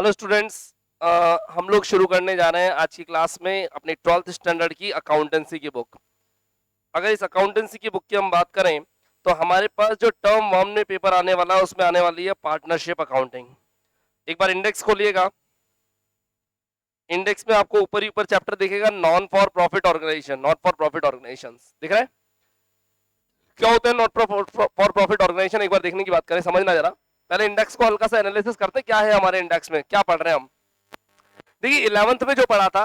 Hello students, हम लोग शुरू करने जा रहे हैं आज की क्लास में अपनी 12th स्टैंडर्ड की अकाउंटेंसी की बुक। अगर इस अकाउंटेंसी की बुक की हम बात करें तो हमारे पास जो टर्म 1 में पेपर आने वाला है उसमें आने वाली है पार्टनरशिप अकाउंटिंग। एक बार इंडेक्स खोलिएगा। इंडेक्स में आपको ऊपर ही ऊपर चैप्टर दिखेगा non for profit organisation, not for profit organisation दिख रहा है। क्या होता है नॉट फॉर प्रॉफिट ऑर्गेनाइजेशन, एक बार देखने की बात करें, समझना जरा। पहले इंडेक्स को हल्का सा एनालिसिस करते हैं, क्या है हमारे इंडेक्स में, क्या पढ़ रहे हैं हम। देखिए 11th में जो पढ़ा था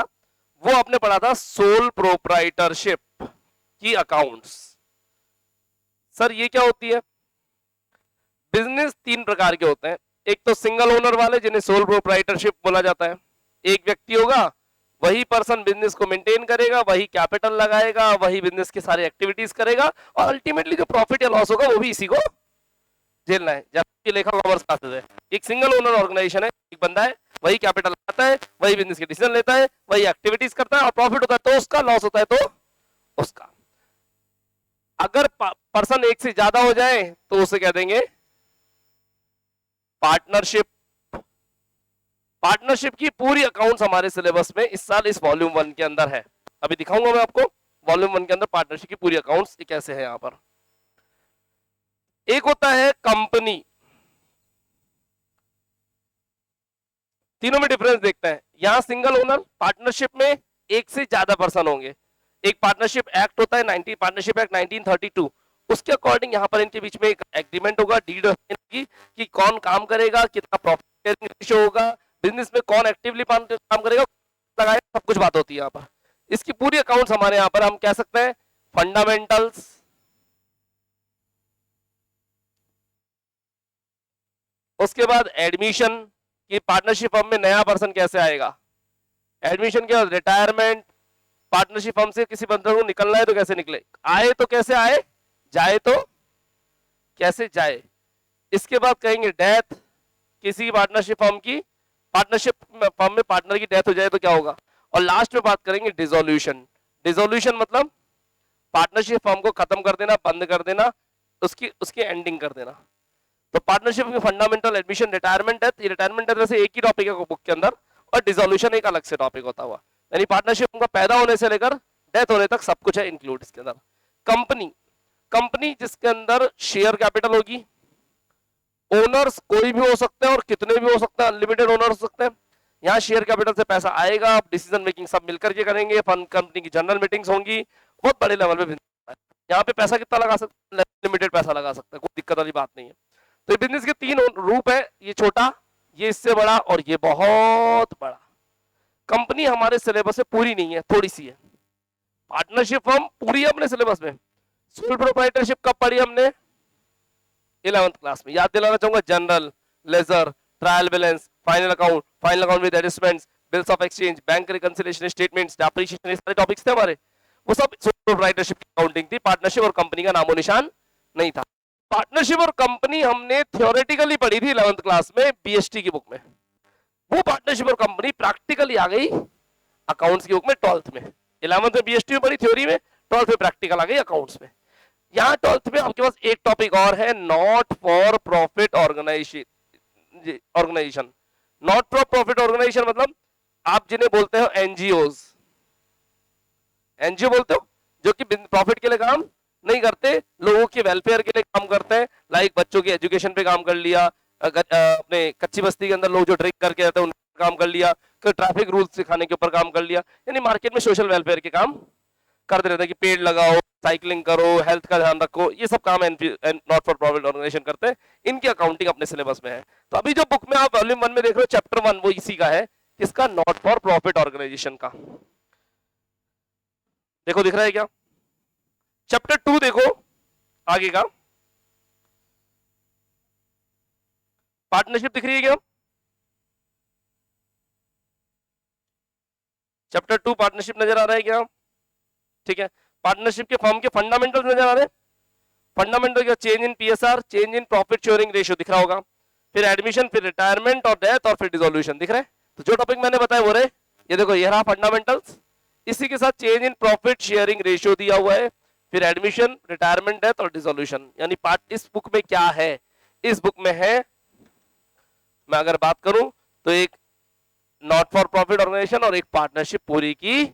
वो आपने पढ़ा था सोल प्रोप्राइटरशिप की अकाउंट्स। सर ये क्या होती है? बिजनेस तीन प्रकार के होते हैं। एक तो सिंगल ओनर वाले जिन्हें सोल प्रोप्राइटरशिप बोला जाता है। एक व्यक्ति होगा, वही पर्सन बिजनेस को मेंटेन करेगा, वही कैपिटल लगाएगा, वही बिजनेस की सारी एक्टिविटीज करेगा और अल्टीमेटली जो प्रॉफिट या लॉस होगा वो भी इसी को झेलना है। जबकि लेखा कॉमर्स क्लासेस है, एक सिंगल ओनर ऑर्गेनाइजेशन है, एक बंदा है, वही कैपिटल लगाता है, वही बिजनेस के डिसीजन लेता है, वही एक्टिविटीज करता है और प्रॉफिट होता है तो उसका, लॉस होता है तो उसका। अगर पर्सन एक से ज्यादा हो जाए तो उसे कह देंगे पार्टनरशिप। पार्टनरशिप की पूरी अकाउंट्स हमारे सिलेबस में इस साल इस वॉल्यूम 1 के अंदर है। अभी दिखाऊंगा मैं आपको वॉल्यूम 1 के अंदर पार्टनरशिप की पूरी अकाउंट्स कैसे है। यहां पर एक होता है कंपनी, तीनों में डिफरेंस देखते हैं। यहां सिंगल ओनर, पार्टनरशिप में एक से ज्यादा पर्सन होंगे। एक पार्टनरशिप एक्ट होता है पार्टनरशिप एक्ट 1932, उसके अकॉर्डिंग यहां पर इनके बीच में एक एग्रीमेंट होगा, डीड की कि कौन काम करेगा, कितना प्रॉफिट शेयरिंग रेशियो होगा, बिजनेस में कौन एक्टिवली काम करेगा, लगाएगा, सब कुछ बात होती है यहाँ पर। इसकी पूरी अकाउंट्स हमारे यहाँ पर हम कह सकते हैं फंडामेंटल्स, उसके बाद एडमिशन कि पार्टनरशिप फर्म में नया पर्सन कैसे आएगा, एडमिशन के बाद रिटायरमेंट, पार्टनरशिप फर्म से किसी बंदे को निकलना है तो कैसे निकले, आए तो कैसे आए, जाए तो कैसे जाए। इसके बाद कहेंगे डेथ, किसी पार्टनरशिप फर्म की, पार्टनरशिप फर्म में पार्टनर की डेथ हो जाए तो क्या होगा। और लास्ट में बात करेंगे डिसोल्यूशन। डिसोल्यूशन मतलब पार्टनरशिप फर्म को खत्म कर देना, बंद कर देना, उसकी उसकी एंडिंग कर देना। तो पार्टनरशिप में फंडामेंटल, एडमिशन, रिटायरमेंट, डेथ। ये रिटायरमेंट डेथ वैसे एक ही टॉपिक है बुक के अंदर और डिसोल्यूशन एक अलग से टॉपिक होता हुआ, यानी पार्टनरशिप का पैदा होने से लेकर डेथ होने तक सब कुछ है इंक्लूड इसके अंदर। कंपनी, कंपनी जिसके अंदर शेयर कैपिटल होगी, ओनर्स कोई भी हो सकते हैं और कितने भी हो सकते हैं, अनलिमिटेड ओनर हो सकते हैं। यहाँ शेयर कैपिटल से पैसा आएगा, डिसीजन मेकिंग सब मिलकर के करेंगे, फंड कंपनी की जनरल मीटिंग्स होंगी, बहुत बड़े लेवल पे। यहाँ पे पैसा कितना लगा सकते हैं, लिमिटेड पैसा लगा सकते हैं, कोई दिक्कत वाली बात नहीं है। तो ये बिजनेस के तीन रूप है, ये छोटा, ये इससे बड़ा और ये बहुत बड़ा। कंपनी हमारे सिलेबस में पूरी नहीं है, थोड़ी सी है। पार्टनरशिप फर्म पूरी है अपने सिलेबस में। सोल प्रोप्राइटरशिप कब पढ़ी हमने? 11th क्लास में। याद दिलाना चाहूंगा general, laser, trial balance, final account with adjustments, bills of exchange, bank reconciliation statements, depreciation, ये सारे टॉपिक्स थे हमारे। वो सब सोल प्रोप्राइटरशिप की अकाउंटिंग थी। पार्टनरशिप और कंपनी का नामो निशान नहीं था। पार्टनरशिप और कंपनी हमने थियोरेटिकली पढ़ी थी 11th क्लास में बीएसटी की बुक में। वो पार्टनरशिप और कंपनी प्रैक्टिकली आ गई अकाउंट्स की बुक में 12th में। 11th में बीएसटी में पढ़ी थ्योरी में, 12th में प्रैक्टिकल आ गई अकाउंट्स में। यहाँ 12th में आपके पास एक टॉपिक और है, not for profit organisation. Not for profit organisation मतलब आप जिन्हें बोलते हो एनजीओज, एनजीओ बोलते हो जो कि प्रॉफिट के लिए काम नहीं करते, लोगों के वेलफेयर के लिए काम करते हैं। लाइक बच्चों की एजुकेशन पे काम कर लिया, अपने कच्ची बस्ती के अंदर लोग जो ड्रिंक करके रहते हैं उन पर काम कर लिया, ट्रैफिक रूल्स सिखाने के ऊपर काम कर लिया, यानी मार्केट में सोशल वेलफेयर के काम करते रहते हैं कि पेड़ लगाओ, साइकिलिंग करो, हेल्थ का ध्यान रखो, ये सब काम नॉट फॉर प्रॉफिट ऑर्गेनाइजेशन करते हैं। इनकी अकाउंटिंग अपने सिलेबस में है। तो अभी जो बुक में आप वॉल्यूम 1 में देख रहे हो चैप्टर 1 वो इसी का है, किसका? नॉट फॉर प्रॉफिट ऑर्गेनाइजेशन का। देखो दिख रहा है क्या? चैप्टर 2 देखो आगे का, पार्टनरशिप दिख रही है क्या? चैप्टर 2 पार्टनरशिप नजर आ रहा है क्या? ठीक है। पार्टनरशिप के फर्म के फंडामेंटल्स नजर आ रहे हैं। फंडामेंटल क्या? Change in PSR, change in profit sharing ratio दिख रहा होगा, फिर एडमिशन, फिर रिटायरमेंट और डेथ और फिर डिसोल्यूशन दिख रहा है। तो जो टॉपिक मैंने बताया वो रहे, ये देखो ये रहा फंडामेंटल्स, इसी के साथ change in profit sharing ratio दिया हुआ है, फिर एडमिशन, रिटायरमेंट, डेथ और डिसोल्यूशन। यानी पार्ट इस बुक में क्या है? इस बुक में है, मैं अगर बात करूं तो एक नॉट फॉर प्रॉफिट ऑर्गेनाइजेशन और एक पार्टनरशिप पूरी की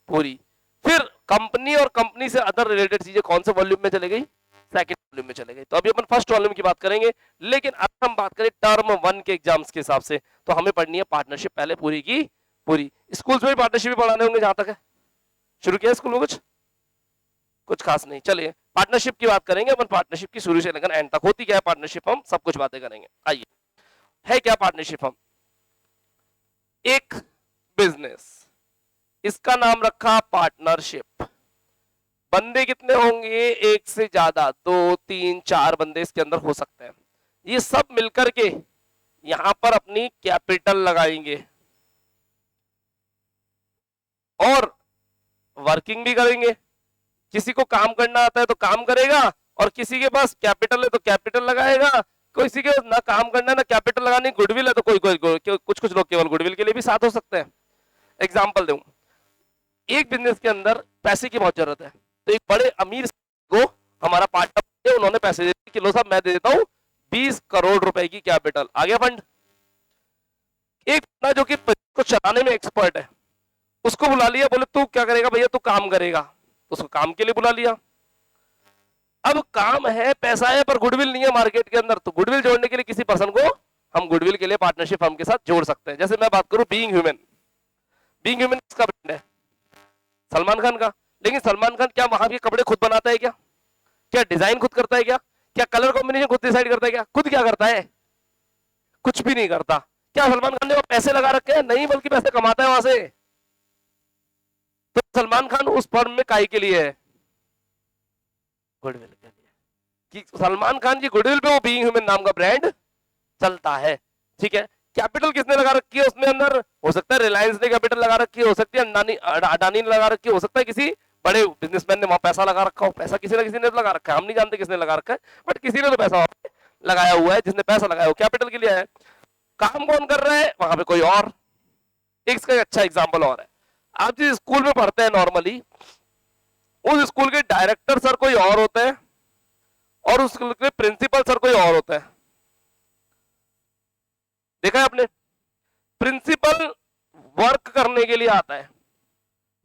पूरी। फिर कंपनी और कंपनी से अदर रिलेटेड चीजें कौन से वॉल्यूम में चले गई, सेकंड वॉल्यूम में चले गई। तो अभी अपन फर्स्ट वॉल्यूम की बात करेंगे, लेकिन अगर हम बात करें टर्म 1 के एग्जाम्स के हिसाब से तो हमें पढ़नी है पार्टनरशिप पहले पूरी की पूरी। स्कूल्स में भी पार्टनरशिप भी पढ़ाने होंगे, जहां तक है शुरू किया स्कूल में कुछ खास नहीं। चलिए पार्टनरशिप की बात करेंगे अपन, पार्टनरशिप की शुरू से लेकर एंड तक होती क्या है पार्टनरशिप, हम सब कुछ बातें करेंगे। आइए, है क्या पार्टनरशिप? हम एक बिजनेस, इसका नाम रखा पार्टनरशिप। बंदे कितने होंगे, एक से ज्यादा, 2 3 4 बंदे इसके अंदर हो सकते हैं। ये सब मिलकर के यहां पर अपनी कैपिटल लगाएंगे और वर्किंग भी करेंगे। किसी को काम करना आता है तो काम करेगा, और किसी के पास कैपिटल है तो कैपिटल लगाएगा। किसी के ना काम करना ना कैपिटल लगाने, गुडविल है तो कोई कुछ कुछ लोग केवल गुडविल के लिए भी साथ हो सकते हैं। एग्जाम्पल दूं, एक बिजनेस के अंदर पैसे की बहुत जरूरत है, तो एक बड़े अमीर को हमारा पार्टनर, उन्होंने पैसे दे दिए कि लो साहब मैं दे देता हूं 20 करोड़ रुपए की कैपिटल, आ गया फंड। एक बंदा जो कि को चलाने में एक्सपर्ट है, उसको बुला लिया, बोले तू क्या करेगा भैया, तू काम करेगा, तो उसको काम के लिए बुला लिया। अब काम है, पैसा है, पर गुडविल नहीं है मार्केट के अंदर, तो गुडविल जोड़ने के लिए किसी पर्सन को हम गुडविल के लिए पार्टनरशिप फर्म के साथ जोड़ सकते हैं। जैसे मैं बात करूं बीइंग ह्यूमन, बीइंग ह्यूमन किसका ब्रांड है, सलमान खान का। लेकिन सलमान खान क्या वहां के कपड़े खुद बनाता है क्या, क्या डिजाइन खुद करता है क्या, क्या कलर कॉम्बिनेशन खुद डिसाइड करता है क्या, खुद क्या करता है, कुछ भी नहीं करता। क्या सलमान खान ने वहां पैसे लगा रखे हैं, नहीं, बल्कि पैसे कमाता है वहां से। तो सलमान खान उस फर्म में काहे के लिए है, गुडविल के लिए, कि सलमान खान की गुडविल पे वो बीइंग ह्यूमन नाम का ब्रांड चलता है। ठीक है, कैपिटल किसने लगा रखी है उसमें अंदर, हो सकता है रिलायंस ने कैपिटल लगा रखी है, हो सकती है अडानी ने लगा रखी है, हो सकता है किसी बड़े बिजनेसमैन ने वहां पैसा लगा रखा हो। पैसा किसी ना किसी ने लगा रखा है, हम नहीं जानते किसने लगा रखा है, बट किसी ने तो पैसा लगाया हुआ है। जिसने पैसा लगाया वो कैपिटल के लिए है। काम कौन कर रहा है वहां पे, कोई और। इसका अच्छा एग्जाम्पल और है, आप जिस स्कूल में पढ़ते हैं नॉर्मली, उस स्कूल के डायरेक्टर सर कोई और होते हैं और उस स्कूल के प्रिंसिपल सर कोई और होता है। देखा है आपने, प्रिंसिपल वर्क करने के लिए आता है,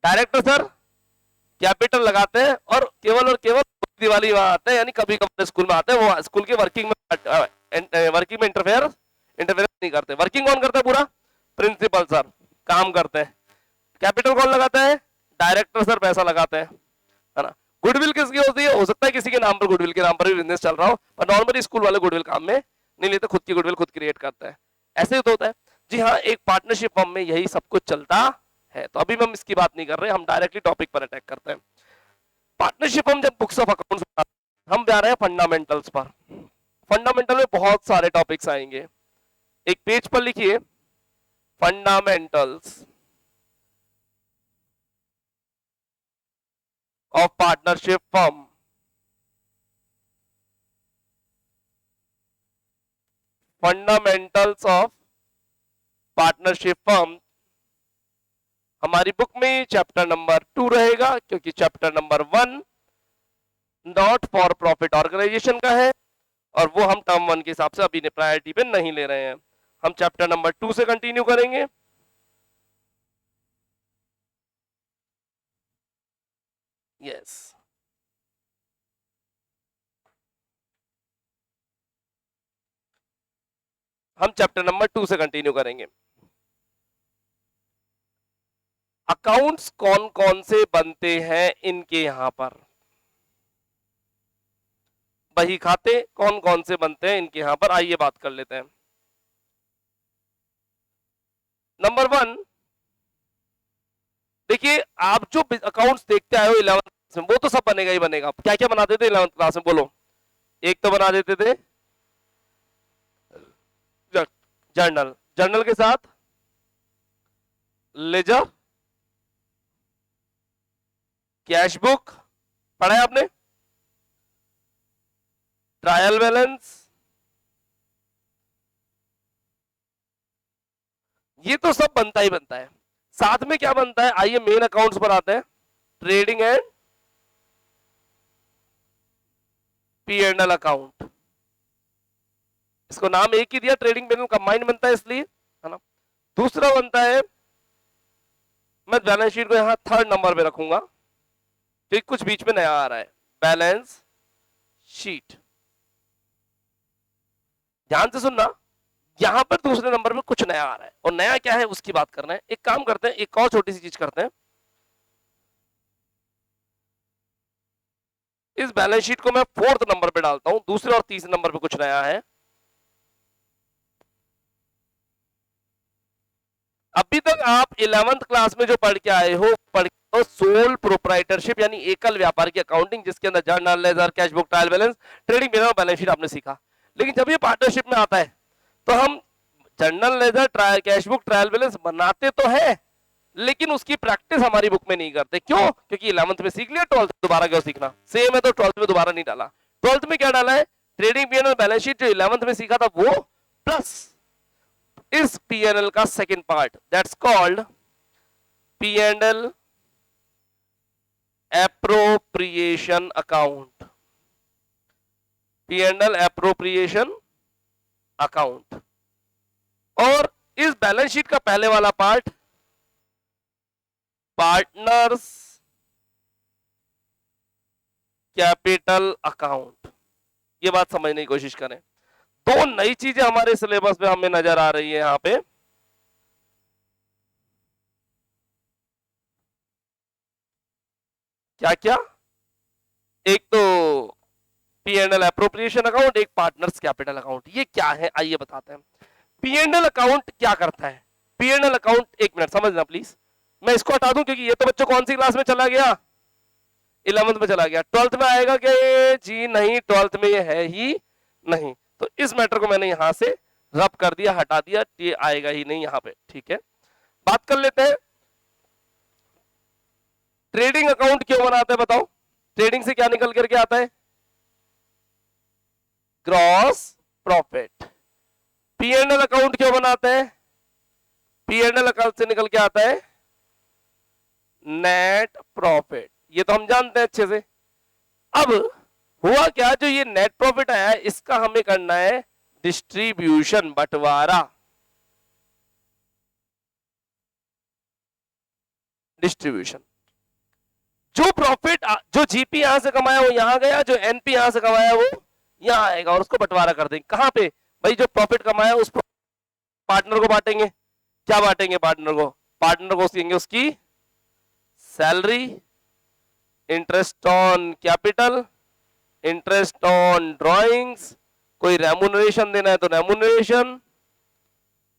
डायरेक्टर सर कैपिटल लगाते हैं और केवल दिवाली वहां आते हैं, यानी कभी कभी स्कूल में आते हैं, वो स्कूल के वर्किंग में इंटरफेयर नहीं करते। वर्किंग कौन करता है, पूरा प्रिंसिपल सर काम करते हैं। कैपिटल कौन लगाता है, डायरेक्टर सर पैसा लगाते हैं, है ना। गुडविल किसकी होती है, हो सकता है किसी के नाम पर, गुडविल के नाम पर भी बिजनेस चल रहा हो, पर नॉर्मली स्कूल वाले गुडविल काम में नहीं लेते, खुद की गुडविल खुद क्रिएट करते हैं। ऐसे ही तो होता है। जी हाँ, एक पार्टनरशिप फर्म में यही सब कुछ चलता है। तो अभी हम इसकी बात नहीं कर रहे, हम डायरेक्टली टॉपिक पर अटैक करते हैं। पार्टनरशिप फर्म जब बुक्स ऑफ अकाउंट्स, हम जा रहे हैं फंडामेंटल्स पर। फंडामेंटल में बहुत सारे टॉपिक्स आएंगे, एक पेज पर लिखिए fundamentals of partnership firm. Fundamentals of partnership firm हमारी बुक में चैप्टर नंबर 2 रहेगा, क्योंकि chapter number 1 not for profit organisation का है, और वो हम टर्म 1 के हिसाब से अभी प्रायोरिटी पे नहीं ले रहे हैं। हम चैप्टर नंबर 2 से कंटिन्यू करेंगे। यस, हम चैप्टर नंबर 2 से कंटिन्यू करेंगे। अकाउंट्स कौन कौन से बनते हैं इनके यहां पर, बही खाते कौन कौन से बनते हैं इनके यहां पर, आइए बात कर लेते हैं। नंबर 1, देखिए आप जो अकाउंट्स देखते आए हो 11th में, वो तो सब बनेगा ही बनेगा। क्या क्या बनाते थे 11th क्लास में, बोलो। एक तो बना देते थे जर्नल, जर्नल के साथ लेजर, कैश बुक, पढ़ा है आपने, ट्रायल बैलेंस, ये तो सब बनता ही बनता है। साथ में क्या बनता है, आइए मेन अकाउंट्स पर आते हैं। ट्रेडिंग एंड P&L अकाउंट, इसको नाम एक ही दिया, ट्रेडिंग P&L कंबाइन बनता है इसलिए, है ना। दूसरा बनता है, मैं बैलेंस शीट को यहां थर्ड नंबर पे रखूंगा क्योंकि कुछ बीच में नया आ रहा है। बैलेंस शीट, ध्यान से सुनना, यहां पर दूसरे नंबर पे कुछ नया आ रहा है और नया क्या है उसकी बात करना है। एक काम करते हैं, एक और छोटी सी चीज करते हैं, इस बैलेंस शीट को मैं फोर्थ नंबर पे डालता हूं, दूसरे और तीसरे नंबर पे कुछ नया है। अभी तक आप 11th क्लास में जो पढ़ के आए हो, सोल प्रोप्राइटरशिप यानी एकल व्यापार की अकाउंटिंग, जिसके अंदर journal ledger, cash book, trial balance, trading balance sheet आपने सीखा। लेकिन जब ये पार्टनरशिप में आता है तो हम journal ledger, trial, cash book, trial balance बनाते तो है लेकिन उसकी प्रैक्टिस हमारी बुक में नहीं करते। क्यों? क्योंकि 11th में सीख लिया, 12th में दोबारा क्यों सीखना? सेम है तो 12th में दोबारा नहीं डाला। 12th में क्या डाला है? ट्रेडिंग पीएनएल बैलेंस शीट जो 11th में सीखा था वो, प्लस इस पीएनएल का second part, that's called PNL appropriation account. PNL appropriation account. और इस बैलेंस शीट का पहले वाला पार्ट पार्टनर्स कैपिटल अकाउंट। ये बात समझने की कोशिश करें। दो नई चीजें हमारे सिलेबस में हमें नजर आ रही है यहां पे। क्या क्या? एक तो पीएनएल एप्रोप्रिएशन अकाउंट, एक पार्टनर्स कैपिटल अकाउंट। ये क्या है आइए बताते हैं। पीएनएल अकाउंट क्या करता है? पीएनएल अकाउंट, एक मिनट समझना प्लीज, मैं इसको हटा दूं क्योंकि ये तो बच्चों कौन सी क्लास में चला गया? 11th में चला गया। 12th में आएगा क्या ये? जी नहीं, 12th में ये है ही नहीं। तो इस मैटर को मैंने यहां से रब कर दिया, हटा दिया, ये आएगा ही नहीं यहां पे। ठीक है, बात कर लेते हैं ट्रेडिंग अकाउंट क्यों बनाते हैं बताओ। ट्रेडिंग से क्या निकल करके आता है? Gross profit. पीएनएल अकाउंट क्यों बनाते हैं? पीएनएल अकाउंट से निकल के आता है नेट प्रॉफिट। ये तो हम जानते हैं अच्छे से। अब हुआ क्या, जो ये नेट प्रॉफिट आया है इसका हमें करना है डिस्ट्रीब्यूशन, बंटवारा। डिस्ट्रीब्यूशन, जो प्रॉफिट, जो जीपी यहां से कमाया वो यहां गया, जो एनपी यहां से कमाया वो यहां आएगा और उसको बंटवारा कर देंगे। कहां पे भाई? जो प्रॉफिट कमाया उस पार्टनर को बांटेंगे। क्या बांटेंगे पार्टनर को? पार्टनर को देंगे उसकी salary, interest on capital, interest on drawings, कोई रेम्युनरेशन देना है तो रेम्युनरेशन,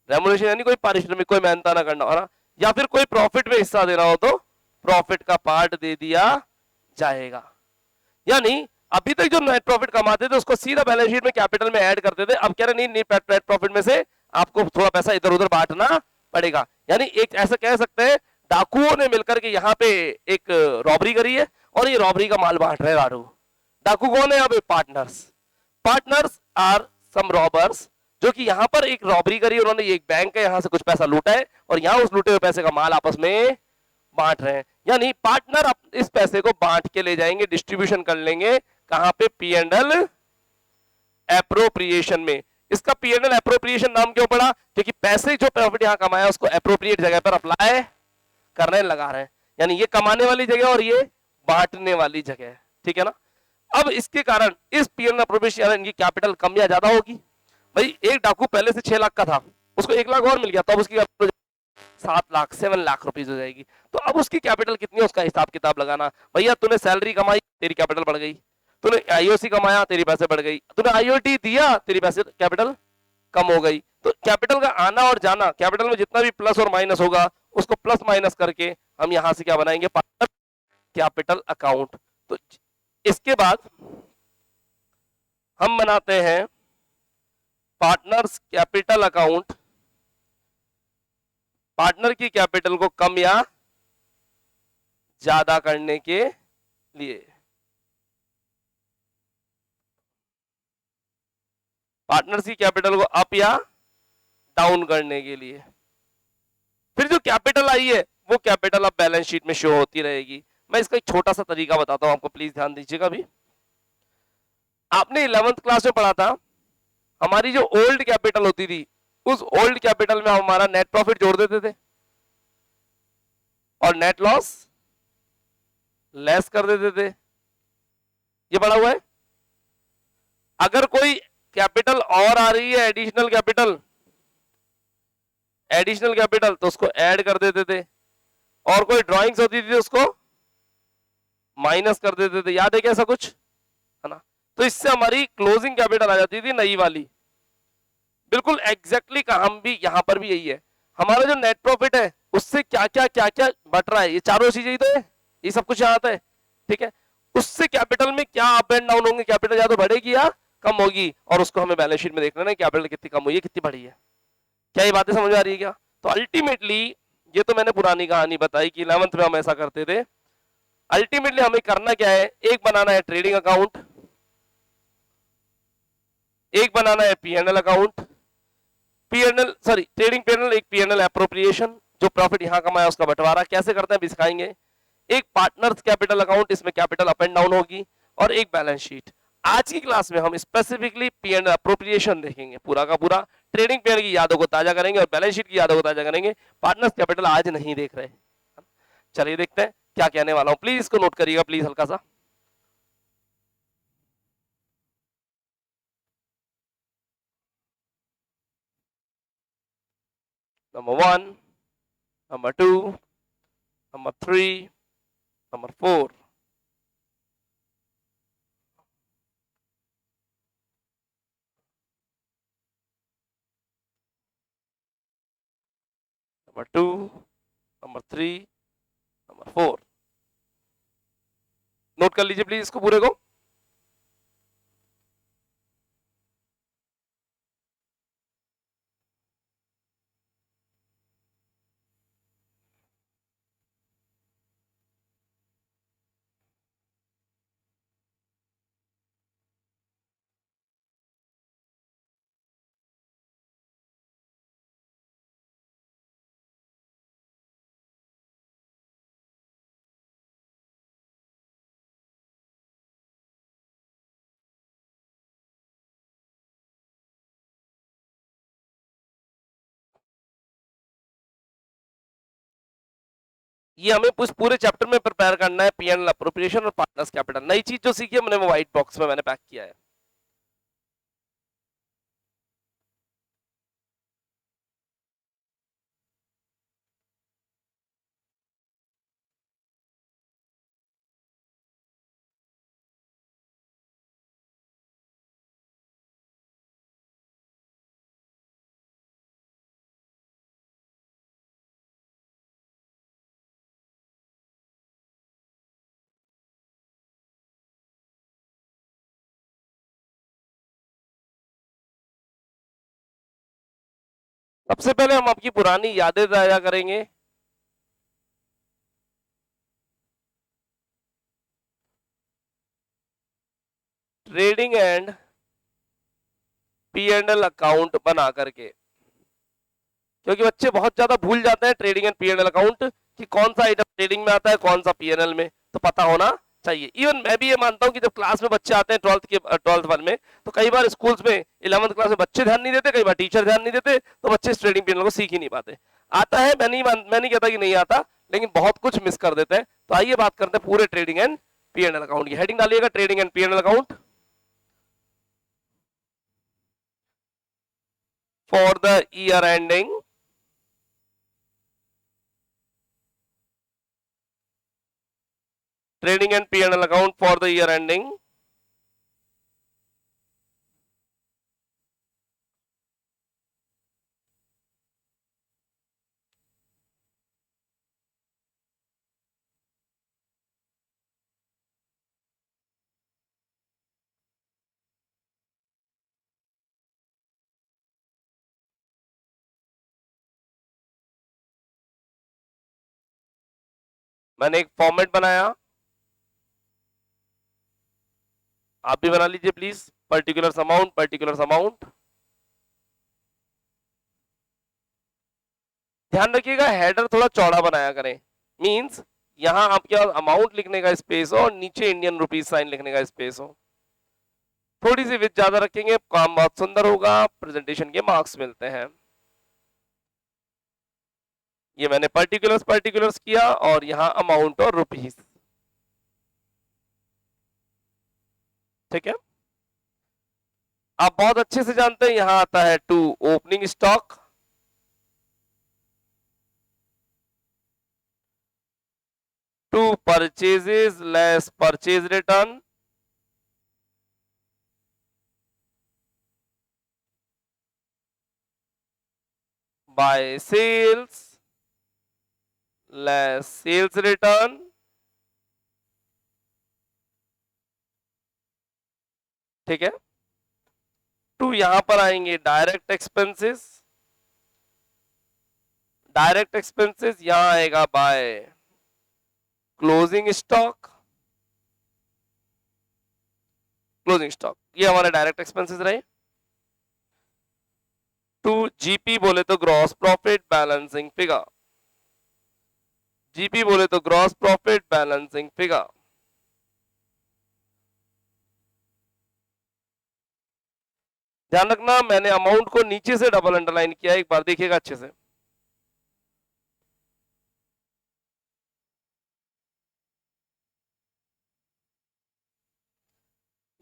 रेम्युनरेशन यानी कोई पारिश्रमिक, कोई मेहनता ना करना हो ना, या फिर कोई प्रॉफिट में हिस्सा देना हो तो प्रॉफिट का पार्ट दे दिया जाएगा। यानी अभी तक जो नेट प्रॉफिट कमाते थे उसको सीधा बैलेंस शीट में कैपिटल में ऐड करते थे। अब कह रहे नहीं, नेट प्रॉफिट में से आपको थोड़ा पैसा इधर उधर बांटना पड़ेगा। यानी एक ऐसा कह सकते हैं डाकुओं ने मिलकर के यहाँ पे एक रॉबरी करी है और ये रॉबरी का माल बांट रहे हैं। डाकू कौन है? यहाँ पे partners. Partners are some robbers जो कि यहाँ पर एक रॉबरी करी, उन्होंने एक बैंक है यहां से कुछ पैसा लूटा है और यहाँ उस लूटे हुए पैसे का माल आपस में बांट रहे हैं। यानी पार्टनर इस पैसे को बांट के ले जाएंगे, डिस्ट्रीब्यूशन कर लेंगे। कहां पे? पीएनएल एप्रोप्रिएशन में। इसका पीएनएल एप्रोप्रिएशन नाम क्यों पड़ा? क्योंकि पैसे जो प्रॉफिट यहां कमाया उसको एप्रोप्रिएट जगह पर अप्लाई कर रहे हैं, लगा रहे हैं। यानी ये कमाने वाली जगह और ये बांटने वाली जगह। ठीक है ना? अब इसके कारण इस पीएनएल एप्रोप्रिएशन की कैपिटल कम या ज्यादा होगी? भाई एक डाकू पहले से 6 लाख का था, उसको 1 लाख और मिल गया तो अब उसकी 7 लाख 7 लाख रुपीज हो जाएगी। तो अब उसकी कैपिटल कितनी है उसका हिसाब किताब लगाना। भैया तूने सैलरी कमाई, तेरी कैपिटल बढ़ गई। तूने आईओसी कमाया, तेरी पैसे बढ़ गई। तूने आईओटी दिया, तेरी पैसे कैपिटल कम हो गई। तो कैपिटल का आना और जाना, कैपिटल में जितना भी प्लस और माइनस होगा उसको प्लस माइनस करके हम यहां से क्या बनाएंगे? Partner capital account. तो इसके बाद हम बनाते हैं पार्टनर्स कैपिटल अकाउंट। पार्टनर की कैपिटल को कम या ज्यादा करने के लिए। पार्टनर्स की कैपिटल को अप या डाउन करने के लिए। फिर जो कैपिटल आई है वो कैपिटल अब बैलेंस शीट में शो होती रहेगी। मैं इसका एक छोटा सा तरीका बताता हूं आपको, प्लीज ध्यान दीजिएगा। भी आपने 11th क्लास में पढ़ा था, हमारी जो ओल्ड कैपिटल होती थी उस ओल्ड कैपिटल में हम हमारा नेट प्रॉफिट जोड़ देते थे और नेट लॉस लेस कर देते थे। ये पढ़ा हुआ है। अगर कोई कैपिटल और आ रही है, एडिशनल कैपिटल, तो उसको ऐड कर देते थे, और कोई ड्राइंग्स होती थी उसको माइनस कर देते थे। याद है क्या ऐसा कुछ, है ना? तो इससे हमारी क्लोजिंग कैपिटल आ जाती थी नई वाली। बिल्कुल एग्जैक्टली काम भी यहां पर भी यही है। हमारा जो नेट प्रॉफिट है उससे क्या क्या बट रहा है, ये चारों चीजें ही तो है, ये सब कुछ यहाँ आता है, ठीक है। उससे कैपिटल में क्या अप एंड डाउन होंगे, कैपिटल या तो बढ़ेगी या कम होगी, और उसको हमें बैलेंस शीट में देखना है कैपिटल कितनी कम हुई है कितनी बढ़ी है। क्या ये बातें समझ आ रही है क्या? तो अल्टीमेटली ये तो मैंने पुरानी कहानी बताई कि 11th में हम ऐसा करते थे। अल्टीमेटली हमें करना क्या है, एक बनाना है ट्रेडिंग अकाउंट, एक बनाना है PNL account, PNL sorry trading PNL, एक पीएनएल एप्रोप्रिएशन, जो प्रॉफिट यहां कमाया उसका बंटवारा कैसे करते हैं भी सिखाएंगे, एक पार्टनर्स कैपिटल अकाउंट, इसमें कैपिटल अप एंड डाउन होगी, और एक बैलेंस शीट। आज की क्लास में हम स्पेसिफिकली पीएनएल एप्रोप्रिएशन देखेंगे, पूरा का पूरा ट्रेडिंग पीएनएल की यादों को ताजा करेंगे और बैलेंस शीट की यादों को ताजा करेंगे। पार्टनर्स कैपिटल आज नहीं देख रहे। चलिए देखते हैं क्या कहने वाला हूं, प्लीज इसको नोट करिएगा प्लीज हल्का सा। Number 1, number 2, number 3, number 4। Number 2, number 3, number 4। Note कर लीजिए प्लीज इसको पूरे को। ये हमें उस पूरे चैप्टर में प्रिपेयर करना है, पीएनएल अप्रोप्रिएशन और पार्टनर्स कैपिटल। नई चीज जो सीखी है मैंने वो व्हाइट बॉक्स में मैंने पैक किया है। सबसे पहले हम आपकी पुरानी यादें ताजा करेंगे। ट्रेडिंग एंड पीएनएल अकाउंट बना करके, क्योंकि बच्चे बहुत ज्यादा भूल जाते हैं ट्रेडिंग एंड पीएनएल अकाउंट कि कौन सा आइटम ट्रेडिंग में आता है कौन सा पीएनएल में, तो पता होना चाहिए। इवन मैं भी ये मानता हूं कि जब क्लास में बच्चे आते हैं 12th 1 में, तो कई बार स्कूल्स में 11th क्लास में बच्चे ध्यान नहीं देते, कई बार टीचर ध्यान नहीं देते, तो बच्चे ट्रेडिंग पीएनएल को सीख ही नहीं पाते। आता है, मैं नहीं कहता कि नहीं आता, लेकिन बहुत कुछ मिस कर देते हैं। तो आइए बात करते हैं पूरे ट्रेडिंग एंड पीएनएल अकाउंट की। हेडिंग डालिएगा trading and PNL account for the year ending trading and P&L account for the year ending मैंने एक फॉर्मेट बनाया, आप भी बना लीजिए प्लीज। Particular amount. ध्यान रखिएगा हेडर थोड़ा चौड़ा बनाया करें, मींस यहां आपके अमाउंट लिखने का स्पेस हो और नीचे इंडियन रुपीज साइन लिखने का स्पेस हो। थोड़ी सी विड्थ ज्यादा रखेंगे, काम बहुत सुंदर होगा, प्रेजेंटेशन के मार्क्स मिलते हैं। ये मैंने पर्टिकुलर्स पर्टिकुलर्स किया और यहां अमाउंट और रुपीस। ठीक है, आप बहुत अच्छे से जानते हैं यहां आता है to opening stock, to purchases less purchase return, bye sales less sales return, ठीक है। टू यहां पर आएंगे डायरेक्ट एक्सपेंसेस, डायरेक्ट एक्सपेंसेस यहां आएगा by closing stock, closing stock ये हमारे डायरेक्ट एक्सपेंसेस रहे। टू जीपी बोले तो gross profit balancing figure, GP बोले तो ग्रॉस प्रॉफिट बैलेंसिंग फिगर। ध्यान रखना मैंने अमाउंट को नीचे से डबल अंडरलाइन किया, एक बार देखिएगा अच्छे से।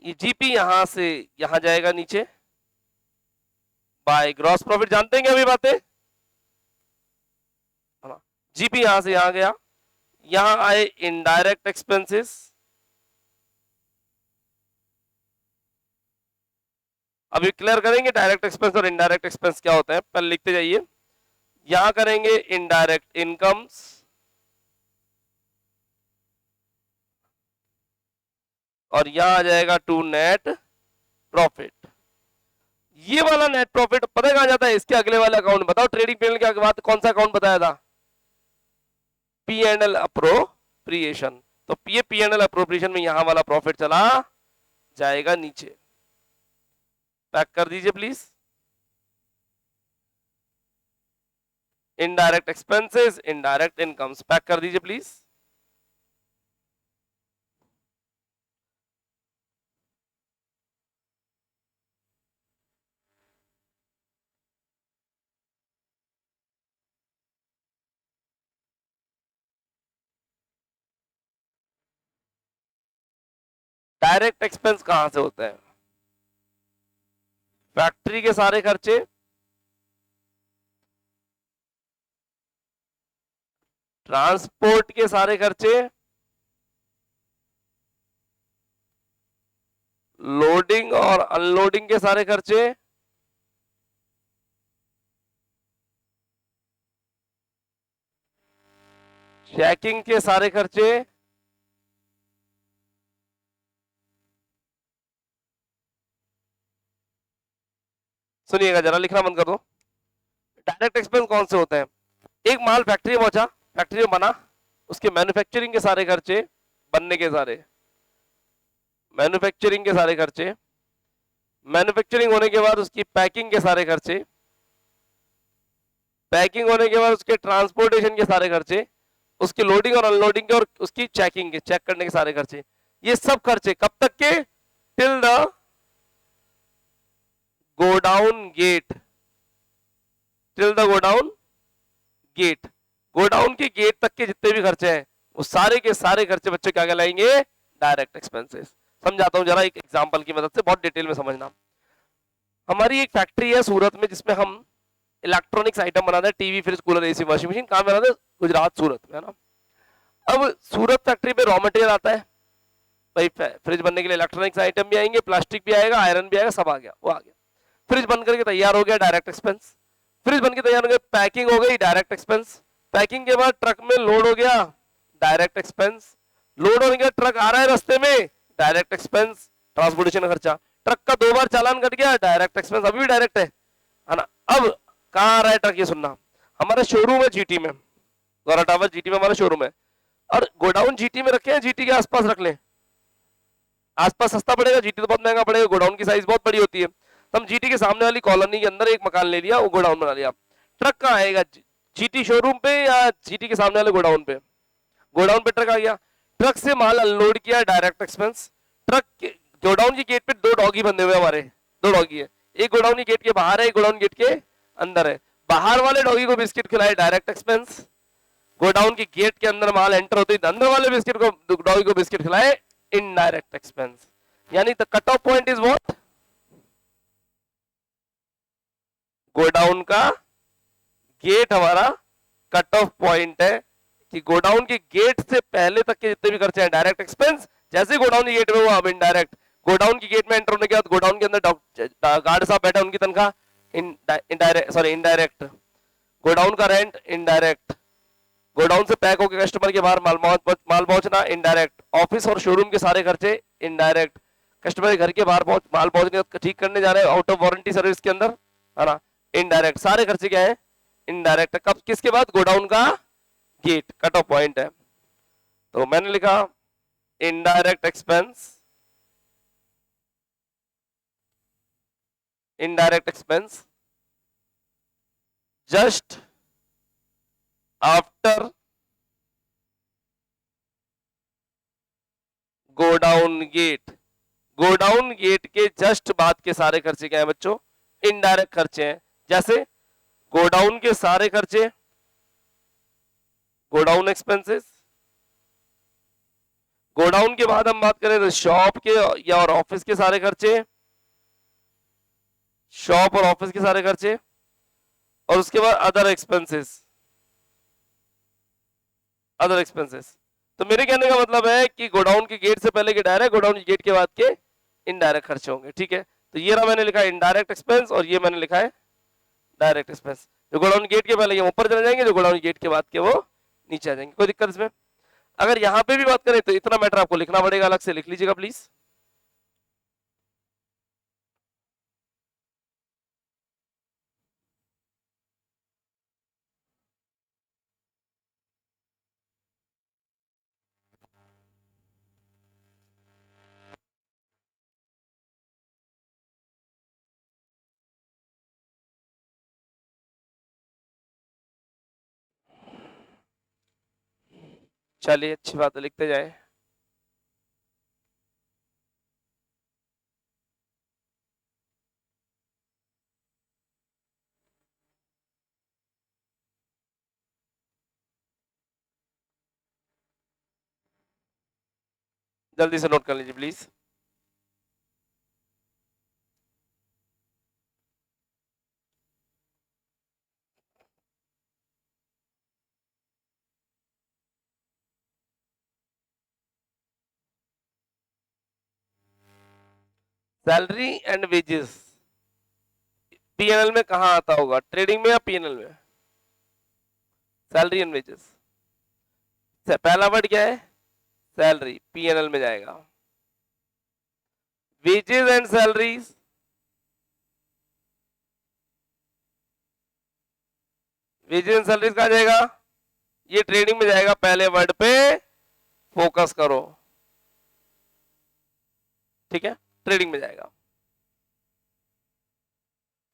ये जीपी यहां से यहां जाएगा नीचे बाय ग्रॉस प्रॉफिट, जानते हैं क्या अभी बातें। जीपी यहां से यहां गया, यहां आए इनडायरेक्ट एक्सपेंसेस, अभी क्लियर करेंगे डायरेक्ट एक्सपेंस और इनडायरेक्ट एक्सपेंस क्या होता है, पहले लिखते जाइए। यहां करेंगे इनडायरेक्ट इनकम्स, और यहां आ जाएगा टू नेट प्रॉफिट। ये वाला नेट प्रॉफिट पता है कहां जाता है, इसके अगले वाले अकाउंट बताओ, ट्रेडिंग पीरियड के बाद कौन सा अकाउंट बताया था, पी एंड एल अप्रोप्रिएशन। तो ये पी एंड एल अप्रोप्रिएशन में यहां वाला प्रॉफिट चला जाएगा नीचे, पैक कर दीजिए please. Indirect expenses indirect incomes pack कर दीजिए प्लीज। डायरेक्ट एक्सपेंस कहां से होता है, फैक्ट्री के सारे खर्चे, ट्रांसपोर्ट के सारे खर्चे, लोडिंग और अनलोडिंग के सारे खर्चे, चेकिंग के सारे खर्चे, सुनिएगा जरा लिखना बंद कर दो। डायरेक्ट एक्सपेंस कौन से होते हैं, एक माल फैक्ट्री में पहुंचा, फैक्ट्री में बना, उसके मैन्युफैक्चरिंग के सारे खर्चे, बनने के सारे मैन्युफैक्चरिंग के सारे खर्चे, मैन्युफैक्चरिंग होने के बाद उसकी पैकिंग के सारे खर्चे, पैकिंग होने के बाद उसके ट्रांसपोर्टेशन के सारे खर्चे, उसकी लोडिंग और अनलोडिंग के और उसकी चेकिंग के चेक करने के सारे खर्चे, ये सब खर्चे कब तक के, till the godown gate, till the godown gate, godown के गेट तक के जितने भी खर्चे हैं वो सारे के सारे खर्चे बच्चे क्या कहलाएंगे, डायरेक्ट एक्सपेंसेस। समझाता हूं जरा एक एग्जांपल की मदद से, बहुत डिटेल में समझना। हमारी एक फैक्ट्री है सूरत में जिसमें हम इलेक्ट्रॉनिक्स आइटम बनाते हैं, TV fridge cooler AC washing machine, कहां बनाते हैं, गुजरात सूरत में, है ना। अब सूरत फैक्ट्री पे रॉ मटेरियल आता है, भाई फ्रिज बनने के लिए इलेक्ट्रॉनिक्स आइटम भी आएंगे, प्लास्टिक भी आएगा, आयरन भी आएगा, सब आ गया, वो आ गया। फ्रिज बन करके तैयार हो गया, डायरेक्ट एक्सपेंस। फ्रिज बनके तैयार हो गया, पैकिंग हो गई, डायरेक्ट एक्सपेंस। पैकिंग के बाद ट्रक में लोड हो गया, डायरेक्ट एक्सपेंस। लोड होने के ट्रक आ रहा है रास्ते में, डायरेक्ट एक्सपेंस, ट्रांसपोर्टेशन का खर्चा। ट्रक का 2 बार चालान कट गया, डायरेक्ट एक्सपेंस, अभी भी डायरेक्ट है ना। अब कहां आ रहा है ट्रक, ये सुनना, हमारा शोरूम है जीटी में, गौरा टावर जीटी में हमारा शोरूम है, और गोडाउन जीटी में रखे हैं, जीटी के आसपास रख लें, आसपास सस्ता पड़ेगा, जीटी तो बहुत महंगा पड़ेगा, गोडाउन की साइज बहुत बड़ी होती है। तो हम जीटी के सामने वाली कॉलोनी के अंदर एक मकान ले लिया, वो गोडाउन बना लिया। ट्रक कहाँ आएगा, जीटी शोरूम पे या जीटी के सामने वाले गोडाउन पे, गोडाउन पे ट्रक आ गया, ट्रक से माल अनलोड किया, डायरेक्ट एक्सपेंस। ट्रक गोडाउन की गेट पे 2 डॉगी बंधे हुए हमारे, 2 डॉगी है, एक गोडाउन की गेट के बाहर है, एक गोडाउन गेट के अंदर है। बाहर वाले डॉगी को बिस्किट खिलाए, डायरेक्ट एक्सपेंस। गोडाउन की गेट के अंदर माल एंटर होते ही अंदर वाले बिस्किट को डॉगी को बिस्किट खिलाए, इनडायरेक्ट एक्सपेंस। यानी the cut off point is what, godown का गेट हमारा कट ऑफ पॉइंट है कि गोडाउन के गेट से पहले तक के जितने भी खर्चे हैं डायरेक्ट एक्सपेंस, जैसे गोडाउन की गेट में वो अब इनडायरेक्ट। गोडाउन की गेट में एंटर होने के बाद गोडाउन के अंदर गार्ड साहब बैठे, उनकी तनख्वाह इनडायरेक्ट। गोडाउन का रेंट इनडायरेक्ट। गोडाउन से पैक होकर कस्टमर के बाहर माल पहुंचना इनडायरेक्ट। ऑफिस और शोरूम के सारे खर्चे इनडायरेक्ट। कस्टमर के घर के बाहर माल पहुंचने ठीक करने जा रहे हैं आउट ऑफ वारंटी सर्विस के अंदर, है ना, इनडायरेक्ट। सारे खर्चे क्या है, इनडायरेक्ट। कब, किसके बाद, गोडाउन का गेट कट ऑफ पॉइंट है। तो मैंने लिखा indirect expense, indirect expense just after godown gate. Godown gate के जस्ट बाद के सारे खर्चे क्या है बच्चों, इनडायरेक्ट खर्चे हैं। जैसे गोडाउन के सारे खर्चे, गोडाउन एक्सपेंसेस। गोडाउन के बाद हम बात करें तो शॉप के या और ऑफिस के सारे खर्चे, शॉप और ऑफिस के सारे खर्चे। और उसके बाद अदर एक्सपेंसेस, अदर एक्सपेंसेस। तो मेरे कहने का मतलब है कि गोडाउन के गेट से पहले के डायरेक्ट, गोडाउन के गेट के बाद के इनडायरेक्ट खर्चे होंगे। ठीक है, तो ये रहा मैंने लिखा है इनडायरेक्ट एक्सपेंस और ये मैंने लिखा है डायरेक्ट एक्सपेंस। जो गोडाउन गेट के पहले वो ऊपर चले जाएंगे, जो गोडाउन गेट के बाद के वो नीचे आ जाएंगे। कोई दिक्कत इसमें? अगर यहाँ पे भी बात करें तो इतना मैटर आपको लिखना पड़ेगा, अलग से लिख लीजिएगा प्लीज। चलिए अच्छी बात है, लिखते जाए। जल्दी से नोट कर लीजिए please. Salary and wages PNL में कहां आता होगा, ट्रेडिंग में या पीएनएल में? सैलरी एंड वेजेस, पहला वर्ड क्या है, सैलरी, पीएनएल में जाएगा। Wages and salaries, wages and salaries कहां जाएगा, ये ट्रेडिंग में जाएगा। पहले वर्ड पे फोकस करो, ठीक है, ट्रेडिंग में जाएगा।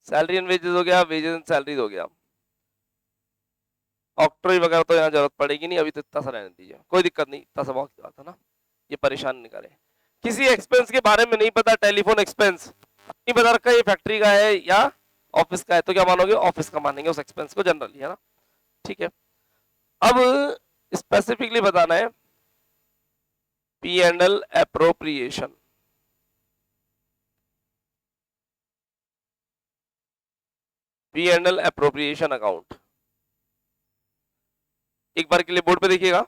सैलरी एंड वेजेस हो गया, वेजेस एंड सैलरीज हो गया। ऑक्ट्रॉय वगैरह तो यहाँ जरूरत पड़ेगी नहीं, अभी तो इतना सा रहने दीजिए, कोई दिक्कत नहीं, इतना सा बहुत बात है ना, ये परेशान नहीं करे। किसी एक्सपेंस के बारे में नहीं पता, टेलीफोन एक्सपेंस नहीं पता रखा ये फैक्ट्री का है या ऑफिस का है, तो क्या मानोगे, ऑफिस का मानेंगे उस एक्सपेंस को जनरली, है ना। ठीक है, अब स्पेसिफिकली बताना है P&L appropriation. P&L appropriation account एक बार के लिए बोर्ड पे देखिएगा।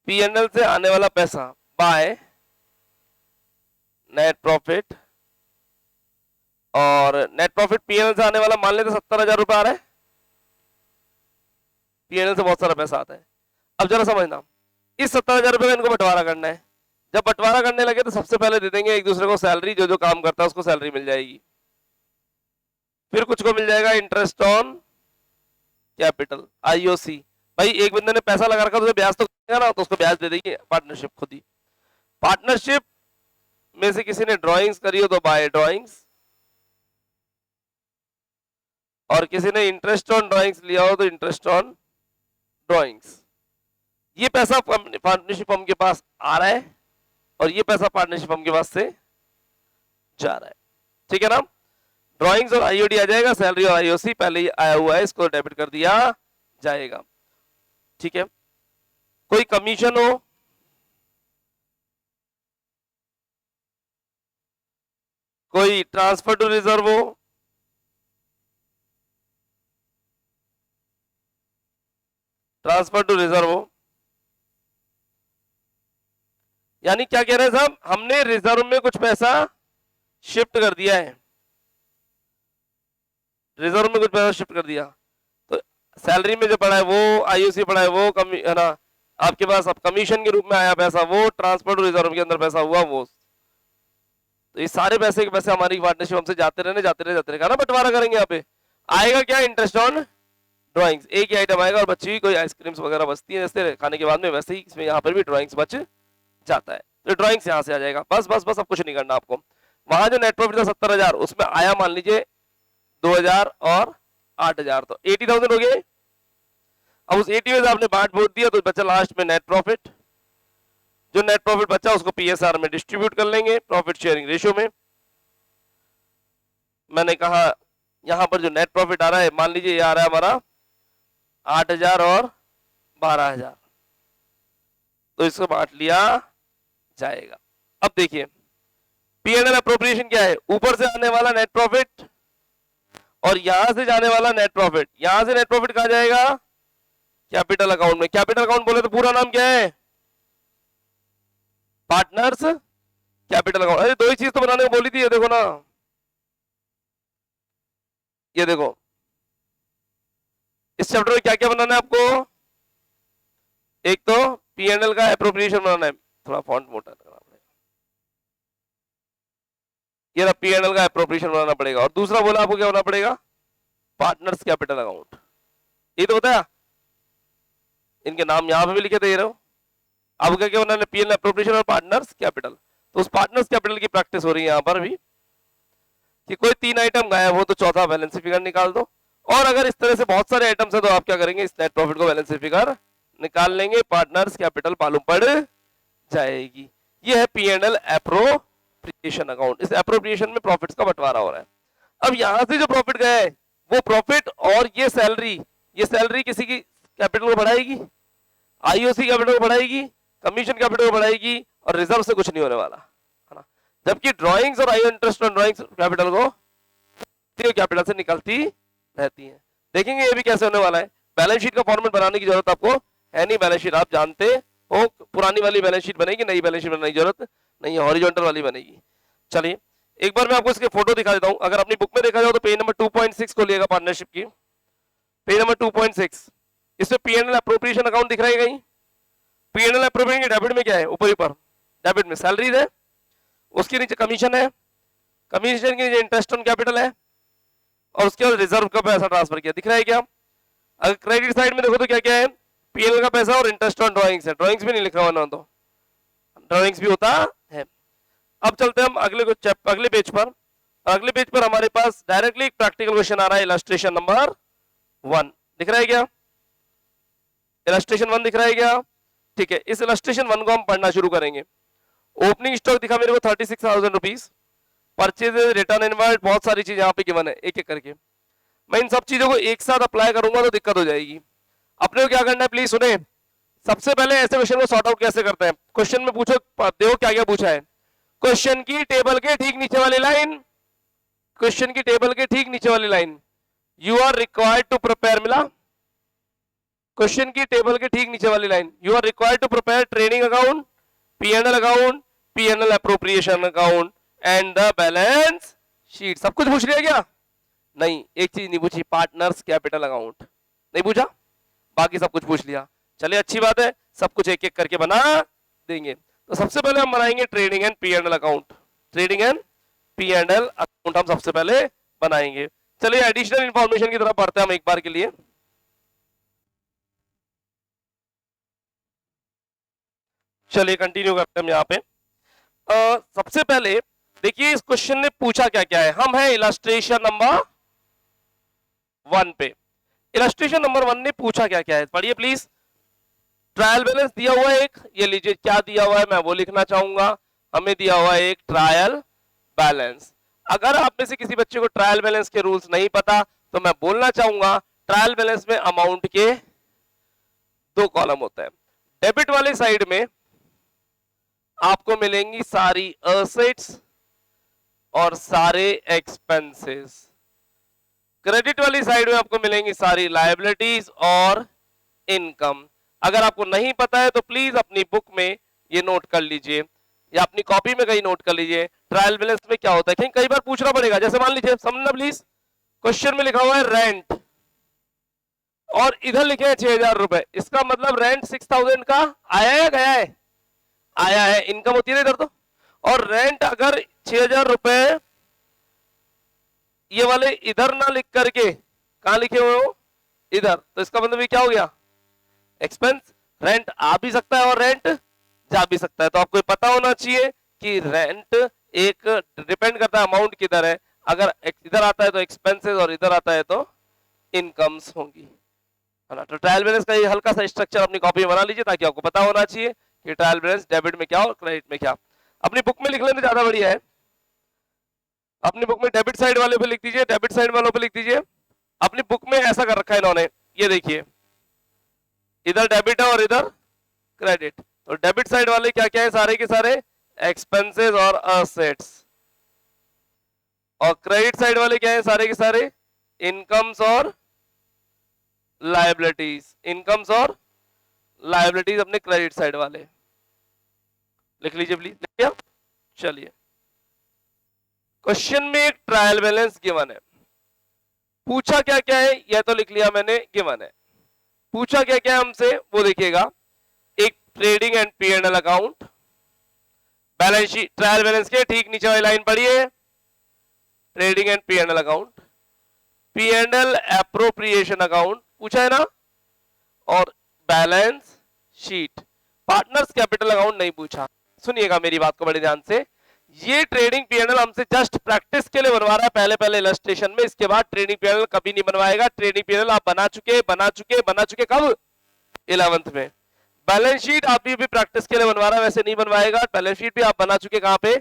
P&L से आने वाला पैसा बाय नेट प्रॉफिट, और नेट प्रॉफिट P&L से आने वाला मान लेते 70,000 रुपए आ रहा है, P&L से बहुत सारा पैसा आता है। अब जरा समझना, इस 70,000 रुपए का इनको बंटवारा करना है। जब बंटवारा करने लगे तो सबसे पहले दे देंगे एक दूसरे को सैलरी, जो जो काम करता है उसको सैलरी मिल जाएगी। फिर कुछ को मिल जाएगा इंटरेस्ट ऑन कैपिटल, आईओसी। भाई एक बंदे ने पैसा लगा रखा तो उसे ब्याज तो करेगा ना, तो उसको ब्याज दे देगी पार्टनरशिप खुद ही। पार्टनरशिप में से किसी ने ड्राइंग्स करी हो तो बाय ड्राइंग्स, और किसी ने इंटरेस्ट ऑन ड्राइंग्स लिया हो तो इंटरेस्ट ऑन ड्राइंग्स। ये पैसा पार्टनरशिप फर्म के पास आ रहा है और ये पैसा पार्टनरशिप फर्म के पास से जा रहा है, ठीक है ना। ड्राइंग्स और आईओडी आ जाएगा, सैलरी और आईओसी पहले ही आया हुआ है, इसको डेबिट कर दिया जाएगा। ठीक है, कोई कमीशन हो, कोई ट्रांसफर टू रिजर्व हो, ट्रांसफर टू रिजर्व हो, यानी क्या कह रहे हैं साहब, हमने रिजर्व में कुछ पैसा शिफ्ट कर दिया है, रिजर्व में कुछ पैसा शिफ्ट कर दिया, तो सैलरी में जो पड़ा है वो, आईओसी पड़ा है वो, कमी है ना, आपके पास अब कमीशन के रूप में आया पैसा वो, ट्रांसफर टू रिजर्व के अंदर पैसा हुआ वो, तो ये सारे पैसे के पैसे हमारी पार्टनरशिप हमसे जाते रहने का ना, बंटवारा करेंगे यहाँ पे। आएगा क्या, इंटरेस्ट ऑन ड्राइंग्स, एक ही आइटम आएगा और बची हुई कोई आइसक्रीम्स वगैरह बचती है जैसे खाने के बाद में, वैसे ही इसमें यहाँ पर भी ड्राइंग्स बच जाता है, तो ड्राइंग्स यहाँ से आ जाएगा, बस बस बस, अब कुछ नहीं करना आपको। वहां जो नेट प्रॉफिट था 70,000, उसमें आया मान लीजिए 2,000 और 8,000, तो 80,000 हो गए। अब उस 80 में से आपने बांट बोट दिया तो बचा लास्ट में नेट प्रॉफिट, जो नेट प्रॉफिट बचा उसको पीएसआर में डिस्ट्रीब्यूट कर लेंगे, प्रॉफिट शेयरिंग रेशियो में। मैंने कहा यहां पर जो नेट प्रॉफिट आ रहा है, मान लीजिए ये आ रहा है हमारा 8,000 और 12,000, तो इसको बांट लिया जाएगा। अब देखिए पीएनएल अप्रोप्रिएशन क्या है, ऊपर से आने वाला नेट प्रॉफिट और यहां से जाने वाला नेट प्रॉफिट, यहां से नेट प्रॉफिट कहा जाएगा कैपिटल अकाउंट में। कैपिटल अकाउंट बोले तो पूरा नाम क्या है, पार्टनर्स कैपिटल अकाउंट। अरे दो ही चीज तो बनाने को बोली थी, ये देखो ना, ये देखो इस चैप्टर में क्या क्या बनाना है आपको, एक तो पीएनएल का एप्रोप्रिएशन बनाना है, थोड़ा फॉन्ट मोटा करना पड़ेगा, ये पीएनएल का एप्रोप्रिएशन बनाना पड़ेगा, और दूसरा बोला आपको क्या बनाना पड़ेगा, पार्टनर्स कैपिटल अकाउंट। ये तो बताया, इनके नाम यहां पे भी लिखे दे रहे हो। अब क्या क्या बनाना है, पीएनएल एप्रोप्रिएशन और पार्टनर्स कैपिटल। तो उस पार्टनर्स कैपिटल की प्रैक्टिस हो रही है यहां पर भी, कि कोई 3 आइटम गायब हो तो चौथा बैलेंस फिगर निकाल दो, और अगर इस तरह से बहुत सारे आइटम्स है तो आप क्या करेंगे, इस नेट प्रॉफिट को बैलेंस फिगर निकाल लेंगे, पार्टनर्स कैपिटल मालूम पड़ जाएगी। ये है पीएनएल एप्रोप्रिएशन अकाउंट, इस एप्रोप्रिएशन में प्रॉफिट्स का बंटवारा हो रहा है। अब यहां से जो प्रॉफिट गया है वो प्रॉफिट और ये सैलरी किसी की कैपिटल को बढ़ाएगी, आईओसी कैपिटल को बढ़ाएगी, कमीशन कैपिटल को बढ़ाएगी, और रिजर्व से कुछ नहीं होने वाला है ना। जबकि ड्राइंग्स और IO interest on drawings capital को कैपिटल से निकलती रहती है। देखेंगे ये भी कैसे होने वाला है। बैलेंस शीट का फॉर्मेट बनाने की जरूरत आपको है नहीं, बैलेंस शीट आप जानते हो, पुरानी वाली बैलेंस शीट बनेगी, नई बैलेंस शीट बनाने की जरूरत नहीं है, हॉरिजॉन्टल वाली बनेगी। चलिए एक बार मैं आपको इसके फोटो दिखा देता हूं। अगर अपनी बुक में देखा जाओ तो पेज नंबर 2.6 को लिएगा पार्टनरशिप की, पेज नंबर 2.6, इसमें पीएनएल एप्रोप्रिएशन अकाउंट दिख रहा है कहीं, पीएनएल एप्रोप्रिएशन के डेबिट में क्या है, ऊपर ऊपर डेबिट में सैलरीज है, उसके नीचे कमीशन है, कमीशन के नीचे इंटरेस्ट ऑन कैपिटल है, और उसके बाद रिजर्व का पैसा ट्रांसफर किया, दिख रहा है क्या। अगर क्रेडिट साइड में देखो तो क्या क्या है, पीएनएल का पैसा और इंटरेस्ट ऑन ड्राइंग्स है, ड्राइंग्स भी नहीं लिखा हुआ ना, तो ड्राइंग्स भी होता है। अब चलते हैं हम अगले पेज पर। अगले पेज पर हमारे पास डायरेक्टली एक प्रैक्टिकल क्वेश्चन आ रहा है, इलस्ट्रेशन नंबर 1 दिख रहा है क्या, इलस्ट्रेशन 1 दिख रहा है क्या। ठीक है, इस इलस्ट्रेशन 1 को हम पढ़ना शुरू करेंगे। ओपनिंग स्टॉक दिखा मेरे को 36,000 रुपीज, परचेज रिटर्न इनवर्ड, बहुत सारी चीज यहाँ पे गिवन है, एक एक करके मैं इन सब चीजों को एक साथ अप्लाई करूंगा तो दिक्कत हो जाएगी। अपने को क्या करना है प्लीज सुने, सबसे पहले ऐसे क्वेश्चन को सॉर्ट आउट कैसे करते हैं। क्वेश्चन में पूछो, देखो क्या क्या पूछा है, क्वेश्चन की टेबल के ठीक नीचे वाली लाइन, क्वेश्चन की टेबल के ठीक नीचे वाली line, you are required to prepare, मिला क्वेश्चन की टेबल के ठीक नीचे वाली line, you are required to prepare trading account, PNL account, PNL appropriation account and the balance sheet. सब कुछ पूछ लिया क्या, नहीं एक चीज नहीं पूछी, पार्टनर्स कैपिटल अकाउंट नहीं पूछा, बाकी सब कुछ पूछ लिया। चलिए अच्छी बात है, सब कुछ एक एक करके बना देंगे। तो सबसे पहले हम बनाएंगे trading and PNL account, trading and PNL account हम सबसे पहले बनाएंगे। चलिए एडिशनल इंफॉर्मेशन की तरफ बढ़ते हैं हम एक बार के लिए। चलिए कंटिन्यू करते हैं हम यहाँ पे। सबसे पहले देखिए इस क्वेश्चन ने पूछा क्या क्या है, हम है इलस्ट्रेशन नंबर 1 पे। इलस्ट्रेशन नंबर 1 ने पूछा क्या क्या है, पढ़िए प्लीज। ट्रायल बैलेंस दिया हुआ है एक, ये लीजिए क्या दिया हुआ है मैं वो लिखना चाहूंगा। हमें दिया हुआ है एक ट्रायल बैलेंस, अगर आप में से किसी बच्चे को ट्रायल बैलेंस के रूल्स नहीं पता तो मैं बोलना चाहूंगा ट्रायल बैलेंस में अमाउंट के दो कॉलम होते हैं। डेबिट वाले साइड में आपको मिलेंगी सारी असेट्स और सारे एक्सपेंसेस, क्रेडिट वाली साइड में आपको मिलेंगी सारी लायबिलिटीज और इनकम। अगर आपको नहीं पता है तो प्लीज अपनी बुक में ये नोट कर लीजिए या अपनी कॉपी में कहीं नोट कर लीजिए ट्रायल बैलेंस में क्या होता है, कहीं कई बार पूछना पड़ेगा। जैसे मान लीजिए, समझना प्लीज, क्वेश्चन में लिखा हुआ है रेंट और इधर लिखे हैं 6,000 रुपए, इसका मतलब रेंट 6,000 का आया है गया है? आया है, इनकम होती है ना इधर तो। और रेंट अगर 6,000 रुपए ये वाले इधर ना लिख करके कहां लिखे हुए हो, इधर, तो इसका मतलब ये क्या हो गया? एक्सपेंस। रेंट आ भी सकता है और रेंट जा भी सकता है, तो आपको पता होना चाहिए कि रेंट एक डिपेंड करता है अमाउंट किधर है। अगर इधर आता है तो एक्सपेंसेस और इधर आता है तो इनकम्स होंगी, है ना। तो ट्रायल बैलेंस का ये हल्का सा स्ट्रक्चर अपनी कॉपी में बना लीजिए ताकि आपको पता होना चाहिए कि ट्रायल बैलेंस डेबिट में क्या और क्रेडिट में क्या। अपनी बुक में लिख लेना ज्यादा बढ़िया है। अपनी बुक में डेबिट साइड वाले पे लिख दीजिए, डेबिट साइड वालों पे लिख दीजिए। अपनी बुक में ऐसा कर रखा है इन्होंने, ये देखिए, इधर डेबिट है और इधर क्रेडिट। तो डेबिट साइड वाले क्या क्या है, सारे के सारे एक्सपेंसेस और असेट्स, और क्रेडिट साइड वाले क्या है, सारे के सारे इनकम्स और लायबिलिटीज। इनकम्स और लायबिलिटीज अपने क्रेडिट साइड वाले लिख लीजिए प्लीज। लिख लिया? चलिए, क्वेश्चन में एक ट्रायल बैलेंस गिवन है, पूछा क्या क्या है, यह तो लिख लिया मैंने, गिवन है। पूछा क्या क्या है हमसे वो देखिएगा, एक trading and P&L account, balance sheet, trial balance के ठीक नीचे वाली लाइन पढ़िए, trading and P&L account, P&L appropriation account पूछा है ना, और balance sheet. Partners capital account नहीं पूछा। सुनिएगा मेरी बात को बड़े ध्यान से, ये ट्रेडिंग P&L हमसे जस्ट प्रैक्टिस के लिए बनवा रहा है पहले पहले इलस्ट्रेशन में, इसके बाद ट्रेडिंग P&L कभी नहीं बनवाएगा। ट्रेडिंग P&L आप बना चुके कब? 11th में। बैलेंस शीट आप भी प्रैक्टिस के लिए बनवा रहा है, वैसे नहीं बनवाएगा। बैलेंस शीट भी आप बना चुके कहां पे?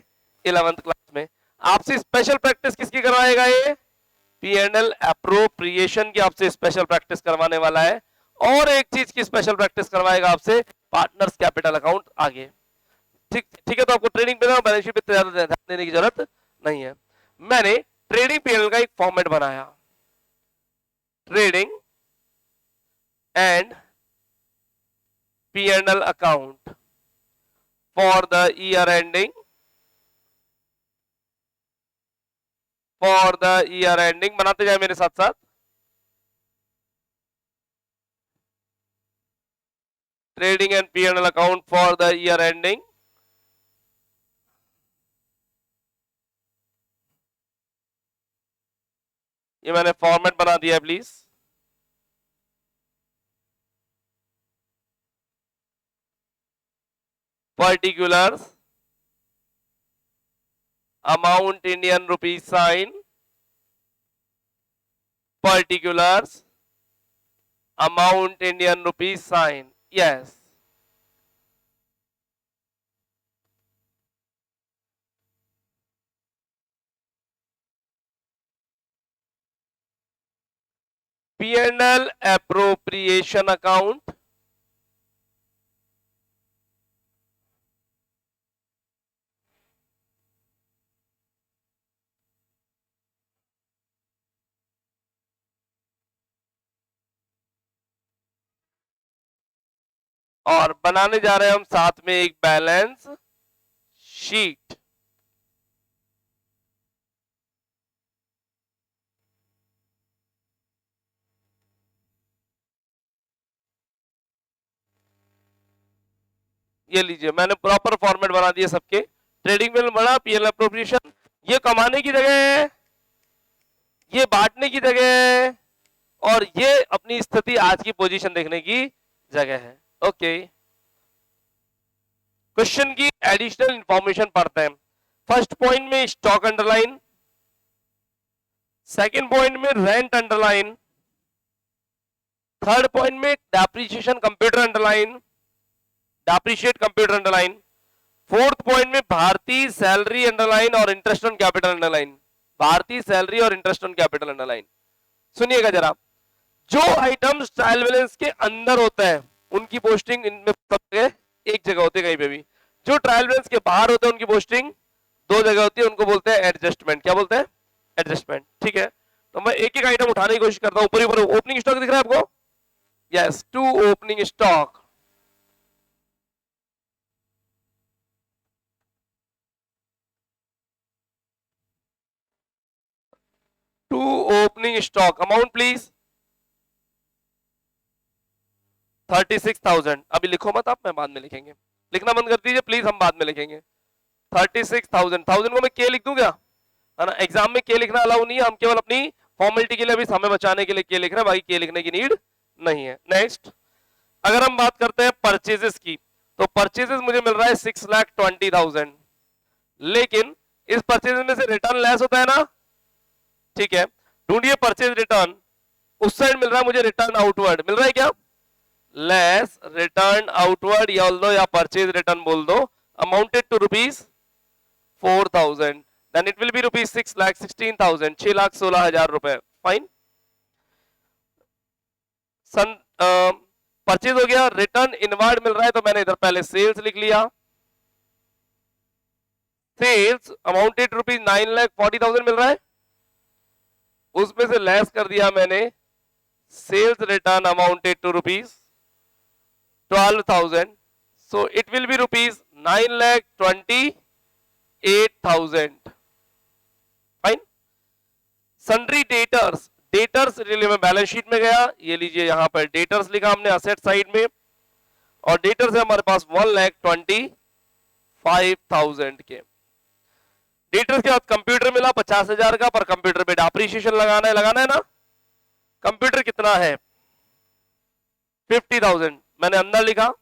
11th क्लास में। आपसे स्पेशल प्रैक्टिस किसकी करवाएगा ये? P&L एप्रोप्रिएशन की आपसे स्पेशल प्रैक्टिस करवाने वाला है। और एक चीज की स्पेशल प्रैक्टिस करवाएगा आपसे, पार्टनर्स कैपिटल अकाउंट आगे। ठीक है, तो आपको ट्रेडिंग पे बैलेंस शीट पे ज्यादा ध्यान देने की जरूरत नहीं है। मैंने ट्रेडिंग P&L का एक फॉर्मेट बनाया, trading and P&L account for the year ending, बनाते जाए मेरे साथ साथ। Trading and P&L account for the year ending, ये मैंने फॉर्मेट बना दिया है please. Particulars, amount Indian rupees sign, particulars, amount Indian rupees sign, yes. P&L appropriation account, और बनाने जा रहे हैं हम साथ में एक बैलेंस शीट। ये लीजिए, मैंने प्रॉपर फॉर्मेट बना दिया सबके। ट्रेडिंग बिल बना, P&L एप्रोप्रिएशन, ये कमाने की जगह है, ये बांटने की जगह है, और ये अपनी स्थिति आज की पोजीशन देखने की जगह है। ओके, क्वेश्चन की एडिशनल इंफॉर्मेशन पढ़ते हैं। फर्स्ट पॉइंट में स्टॉक अंडरलाइन, सेकंड पॉइंट में रेंट अंडरलाइन, थर्ड पॉइंट में depreciation computer underline, depreciate computer underline, fourth point में भारतीय सैलरी अंडरलाइन और इंटरेस्ट ऑन कैपिटल अंडरलाइन। भारतीय सैलरी और इंटरेस्ट ऑन कैपिटल अंडरलाइन। सुनिएगा जरा, जो आइटम्स ट्रायल बैलेंस के अंदर होता है उनकी पोस्टिंग इनमें एक जगह होती है कहीं पे भी, जो ट्रायल बैलेंस के बाहर होते हैं उनकी पोस्टिंग दो जगह होती है, उनको बोलते हैं एडजस्टमेंट। क्या बोलते हैं? एडजस्टमेंट। ठीक है, तो मैं एक एक आइटम उठाने की कोशिश करता हूं। ऊपर ऊपर ओपनिंग स्टॉक दिख रहा है आपको? Yes, to opening stock. To opening stock amount please 36,000। अभी लिखो मत आप, मैं बाद में लिखेंगे। लिखना बंद कर दीजिए प्लीज, हम बाद में लिखेंगे। 36,000। 1000 को मैं के लिख दूं क्या? है ना, एग्जाम में के लिखना अलाउ नहीं है, हम केवल अपनी फॉर्मेलिटी के लिए अभी समय बचाने के लिए के लिख रहे हैं, बाकी के लिखने की नीड नहीं है। नेक्स्ट, अगर हम बात करते हैं परचेजेस की, तो परचेजेस मुझे मिल रहा है 6,20,000, लेकिन इस परचेजेस में से रिटर्न लेस होता है ना? ठीक है, ढूंढिए परचेज रिटर्न। उस साइड मिल रहा है मुझे रिटर्न आउटवर्ड, मिल रहा है क्या? लेस रिटर्न आउटवर्ड, या परचेज रिटर्न बोल दो, amounted to ₹4,000, then it will be ₹6,16,000, 6,16,000 रुपए। फाइन। परचेज हो गया। रिटर्न इनवर्ड मिल रहा है, तो मैंने इधर पहले सेल्स लिख लिया। सेल्स अमाउंटेड ₹9,40,000 मिल रहा है, उसमें से लेस कर दिया मैंने sales return amounted to ₹12,000, so it will be ₹9,28,000। Fine. Sundry debtors, debtors लिए मैं बैलेंस शीट में गया, ये लीजिए यहां पर डेटर्स लिखा हमने असेट साइड में, और डेटर्स है हमारे पास 1,25,000 के। डेटर्स के बाद कंप्यूटर मिला 50,000 का, पर कंप्यूटर पे डेप्रिसिएशन लगाना है ना। कंप्यूटर कितना है? 50,000, मैंने अंदर लिखा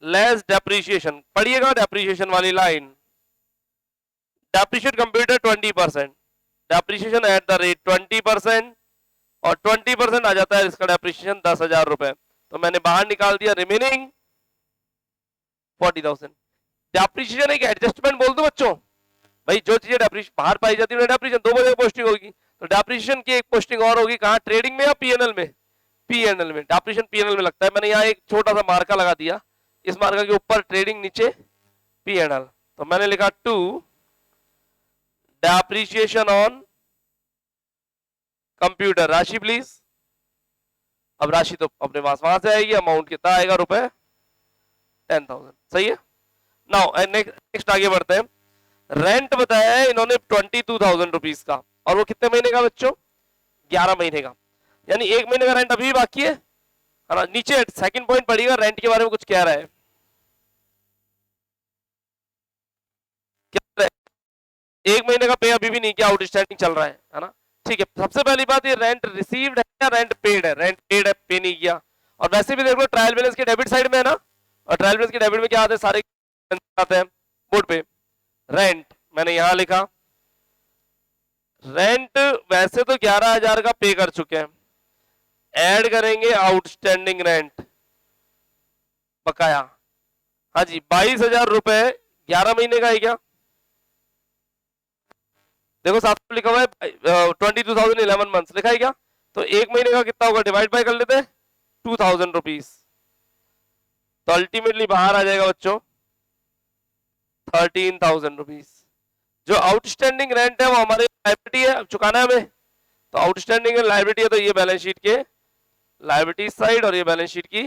लेस डेप्रिसिएशन। पढ़िएगा डेप्रिसिएशन वाली line, depreciate computer 20%, depreciation at the rate 20%, और 20% आ जाता है इसका डेप्रिसिएशन 10,000 रुपए, तो मैंने बाहर निकाल दिया रिमेनिंग 40,000। डेप्रिसिएशन एक एडजस्टमेंट बोल दो बच्चों, भाई जो चीजें डेप्रिसिएशन बाहर पाई जाती है डेप्रिसिएशन दो बजे पोस्टिंग होगी, तो डेप्रिसिएशन की एक पोस्टिंग और होगी कहां? ट्रेडिंग में या पीएनएल में? पीएनएल में। डेप्रिसिएशन पीएनएल में लगता है, मैंने यहाँ एक छोटा सा मार्का लगा दिया, इस मार्का के ऊपर ट्रेडिंग, नीचे पीएनएल, तो मैंने लिखा टू डेप्रिसिएशन ऑन कंप्यूटर। राशि प्लीज। अब राशि तो अपने पास वहां से आएगी, अमाउंट कितना आएगा? ₹10,000। सही है। नाउ नेक्स्ट आगे बढ़ते हैं। रेंट बताया है इन्होंने 22,000 रुपीज का, और वो कितने महीने का बच्चों? 11 महीने का, यानी एक महीने का रेंट अभी बाकी है ना। नीचे सेकंड पॉइंट पढ़िएगा, रेंट के बारे में कुछ कह रहा है। क्या है? एक महीने का पे अभी भी नहीं किया, आउटस्टैंडिंग चल रहा है ना। ठीक है, सबसे पहली बात, ये रेंट रिसीव्ड है या रेंट पेड है? रेंट पेड है, पे नहीं किया। और वैसे भी देखो ट्रायल बैलेंस के डेबिट साइड में है ना, और ट्रायल बैलेंस के डेबिट में क्या आते हैं? सारे आते हैं बोर्ड पे। रेंट मैंने यहां लिखा, रेंट वैसे तो 11,000 का पे कर चुके हैं, ऐड करेंगे आउटस्टैंडिंग रेंट बकाया। हाँ जी, 22,000 रुपए 11 महीने का है क्या? देखो साथ में लिखा हुआ है 22,011 मंथ्स लिखा है क्या? तो एक महीने का कितना होगा? डिवाइड बाय कर लेते हैं 2,000 रुपीज, तो अल्टीमेटली बाहर आ जाएगा बच्चों 13,000 रुपीज। जो आउटस्टैंडिंग रेंट है वो हमारी लायबिलिटी है, चुकाना है हमें, तो आउटस्टैंडिंग लायबिलिटी है, तो ये बैलेंस शीट के लायबिलिटी साइड और ये बैलेंस शीट की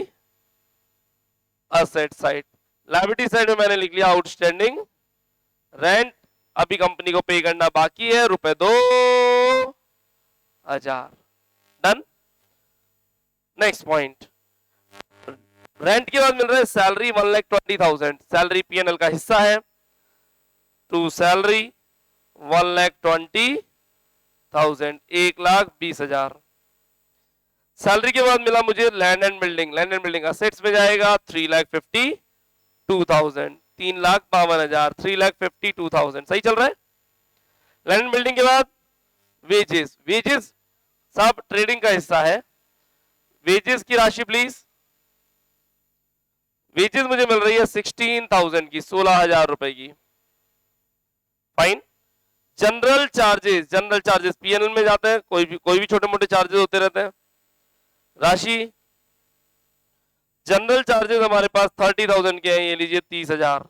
असेट साइड। लायबिलिटी साइड में मैंने लिख लिया आउटस्टैंडिंग रेंट, अभी कंपनी को पे करना बाकी है ₹2,000। डन। नेक्स्ट पॉइंट, रेंट के बाद मिल रहा है सैलरी 1,20,000, सैलरी पीएनएल का हिस्सा है, टू सैलरी 1,20,000, 1,20,000। सैलरी के बाद मिला मुझे land and building, land and building assets में जाएगा 3,52,000, 3,52,000, 3,52,000। सही चल रहा है। लैंड एंड बिल्डिंग के बाद वेजेस, वेजेस सब ट्रेडिंग का हिस्सा है, वेजेस की राशि प्लीज। वेजेस मुझे मिल रही है 16,000 की, 16,000 रुपए की। फाइन। जनरल चार्जेस पीएनएल में जाते हैं, कोई भी छोटे मोटे चार्जेस होते रहते हैं। राशि जनरल चार्जेस हमारे पास 30,000 के हैं, ये लीजिए 30,000।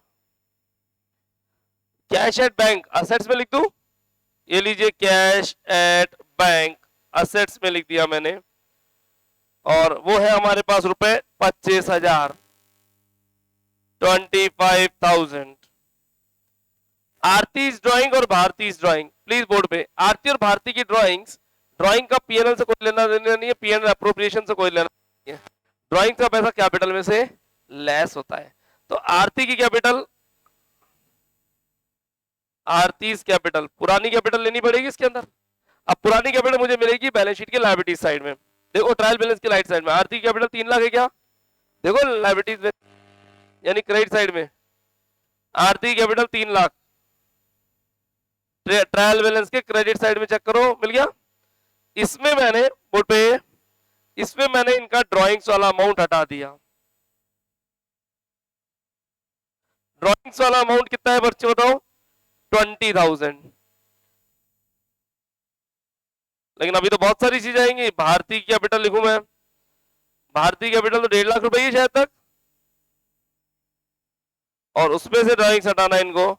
कैश एट बैंक असेट्स में लिख दूं, ये लीजिए कैश एट बैंक असेट्स में लिख दिया मैंने, और वो है हमारे पास रुपए 25,000, 25,000। आरती ड्राइंग और भारती ड्राइंग, प्लीज बोर्ड पे, आरती और भारती की ड्राइंग का पीएनएल से कोई लेना देना नहीं है, पीएनएल अप्रोप्रिएशन से कोई लेना नहीं है, ड्राइंग का पैसा कैपिटल में से लेस होता है। तो आरती की कैपिटल, आरती कैपिटल, पुरानी कैपिटल लेनी पड़ेगी इसके अंदर। अब पुरानी कैपिटल मुझे मिलेगी बैलेंस शीट के लायबिलिटीज साइड में, देखो ट्रायल बैलेंस की राइट साइड में आरती कैपिटल 3 लाख है क्या, देखो लायबिलिटीज में यानी क्रेडिट साइड में आरती कैपिटल 3 लाख, ट्रायल बैलेंस के क्रेडिट साइड में चेक करो, मिल गया। इसमें मैंने बोर्ड पे, इसमें मैंने इनका ड्राइंग्स वाला अमाउंट हटा दिया। ड्राइंग्स वाला अमाउंट कितना है बच्चे बताओ, 20,000। लेकिन अभी तो बहुत सारी चीजें आएंगी। भारतीय कैपिटल लिखूं मैं, भारतीय कैपिटल तो 1.5 लाख रुपए ही शायद तक, और उसमें से ड्राइंग्स हटाना इनको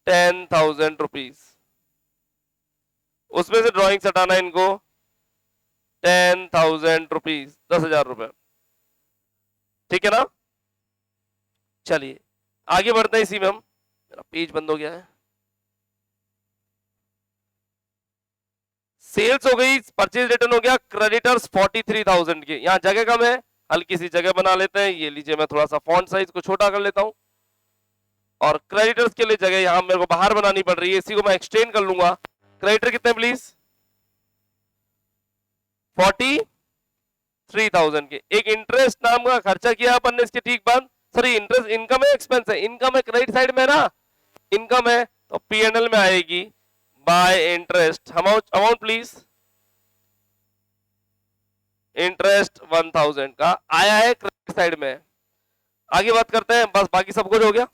10,000 रुपीज, उसमें से ड्राइंग्स हटाना इनको 10,000 रुपीज, 10,000 रुपए, ठीक है ना। चलिए आगे बढ़ते हैं, इसी में हम, मेरा पेज बंद हो गया है। सेल्स हो गई, परचेज रिटर्न हो गया, क्रेडिटर्स 43,000 के, यहां जगह कम है, हल्की सी जगह बना लेते हैं, ये लीजिए मैं थोड़ा सा फॉन्ट साइज को छोटा कर लेता हूं, और क्रेडिटर्स के लिए जगह यहां मेरे को बाहर बनानी पड़ रही है, इसी को मैं एक्सटेंड कर लूंगा। क्रेडिटर कितने प्लीज, 43,000 के। एक इंटरेस्ट नाम का खर्चा किया अपन ने इसके ठीक बाद, सॉरी इंटरेस्ट इनकम है एक्सपेंस है, इनकम है क्रेडिट साइड में ना, इनकम है तो पीएनएल में आएगी bye interest, amount please, interest 1,000 का आया है क्रेडिट साइड में। आगे बात करते हैं, बस बाकी सब कुछ हो गया,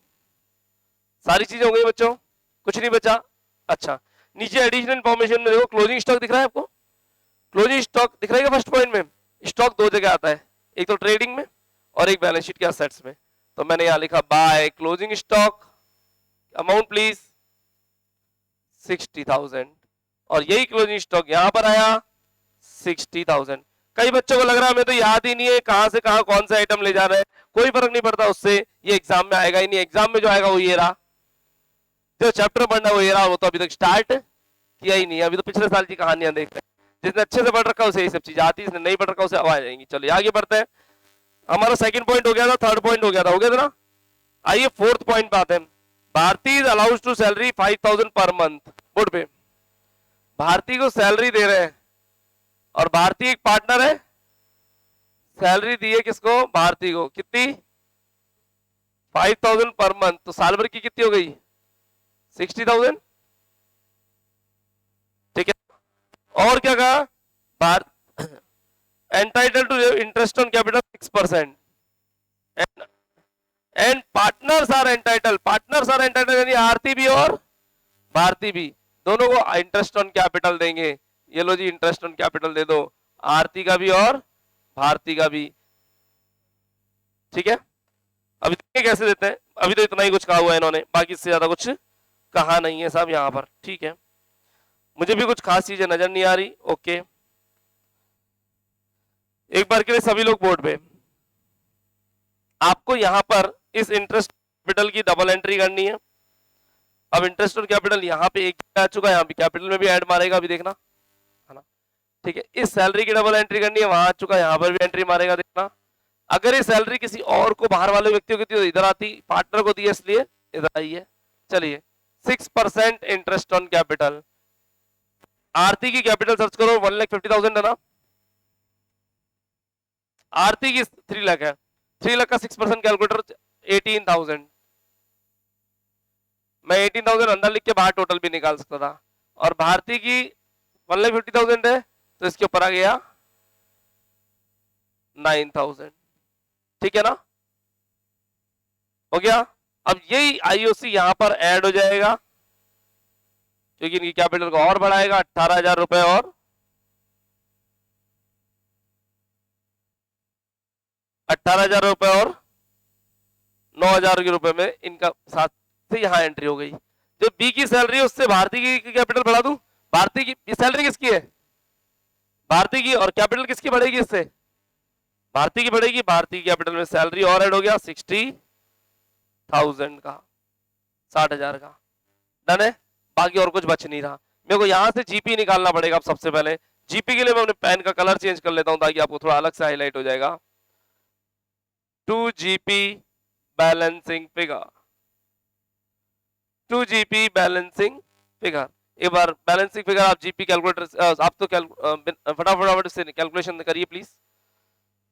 सारी चीजें हो गई बच्चों, कुछ नहीं बचा। अच्छा नीचे एडिशनल इंफॉर्मेशन में देखो, क्लोजिंग स्टॉक दिख रहा है आपको, क्लोजिंग स्टॉक दिख रहा है फर्स्ट पॉइंट में, स्टॉक दो जगह आता है, एक तो ट्रेडिंग में और एक बैलेंस शीट के असेट्स में, तो मैंने यहां लिखा by closing stock, amount please 60,000, और यही क्लोजिंग स्टॉक यहां पर आया 60,000। कई बच्चों को लग रहा है हमें तो याद ही नहीं है कहां से कहां कौन सा आइटम ले जा रहे हैं, कोई फर्क नहीं पड़ता उससे, ये एग्जाम में आएगा ही नहीं, एग्जाम में जो आएगा वो ये रहा, जो चैप्टर पढ़ना वो ये रहा, वो तो अभी तक स्टार्ट किया ही नहीं है, अभी तो पिछले साल की कहानियां देखते हैं, जिसने अच्छे से पढ़ रखा है उसे ये सब चीज आती है, जिसने नहीं पढ़ रखा उसे आवाज आएंगी। चलिए आगे बढ़ते हैं, हमारा सेकंड पॉइंट हो गया था, थर्ड पॉइंट हो गया था ना। आइए फोर्थ पॉइंट पे आते हैं, Bharti allowed to salary 5,000 per month, board पे भारती को सैलरी दे रहे हैं, और भारती एक पार्टनर है, सैलरी दी है किसको, भारती को, कितनी 5,000 पर मंथ, तो साल भर की कितनी हो गई 60,000, ठीक है। और क्या कहा, entitle to interest on capital 6%, and partners are entitle, यानी आरती भी और भारती भी दोनों को इंटरेस्ट ऑन कैपिटल देंगे, ये लो जी इंटरेस्ट ऑन कैपिटल दे दो, आरती का भी और भारती का भी, ठीक है। अभी कैसे देते हैं, अभी तो इतना ही कुछ कहा हुआ है इन्होंने, बाकी इससे ज्यादा कुछ कहा नहीं है साहब यहां पर, ठीक है। मुझे भी कुछ खास चीजें नजर नहीं आ रही, ओके। एक बार के लिए सभी लोग बोर्ड पे, आपको यहां पर इस इंटरेस्ट कैपिटल की डबल एंट्री करनी है। अब इंटरेस्ट ऑन कैपिटल यहाँ पे एक आ चुका है, यहाँ पे कैपिटल में भी ऐड मारेगा, अभी देखना है ना, ठीक है। इस सैलरी की डबल एंट्री करनी है, वहां आ चुका है, यहाँ पर भी एंट्री मारेगा, देखना। अगर ये सैलरी किसी और को, बाहर वाले व्यक्ति को तो इधर आती, पार्टनर को दी है इसलिए इधर आई है। चलिए 6% इंटरेस्ट ऑन कैपिटल, आरती की कैपिटल सर्च करो, 1,50,000 है ना, आरती की 3 लाख है, 3 लाख का 6% कैलकुलेटर 18,000, मैं 18,000 अंदर लिख के बाहर टोटल भी निकाल सकता था, और भारती की 1,50,000 है तो इसके ऊपर आ गया 9,000, ठीक है ना, हो गया। अब यही आईओसी यहां पर ऐड हो जाएगा, क्योंकि इनकी कैपिटल को और बढ़ाएगा 18,000 रुपए और 18,000 रुपए और 9,000 के रुपए में इनका साथ से यहाँ एंट्री हो गई। जो बी की सैलरी है उससे भारती की कैपिटल बढ़ा दूं। भारती की सैलरी किसकी है? भारती की, और कैपिटल किसकी बढ़ेगी इससे? भारती की बढ़ेगी। भारती की कैपिटल में सैलरी और ऐड हो गया 60,000 का, 60,000 का। डन है। बाकी और कुछ बच नहीं रहा। मेरे को यहां से जीपी निकालना पड़ेगा। अब सबसे पहले जीपी के लिए मैं अपने पेन का कलर चेंज कर लेता हूं ताकि आपको थोड़ा अलग से हाईलाइट हो जाएगा। 2 GP balancing figure, 2 GP balancing figure. एक बार बैलेंसिंग फिगर आप जीपी कैलकुलेटर, आप तो फटाफट से कैलकुलेशन करिए प्लीज।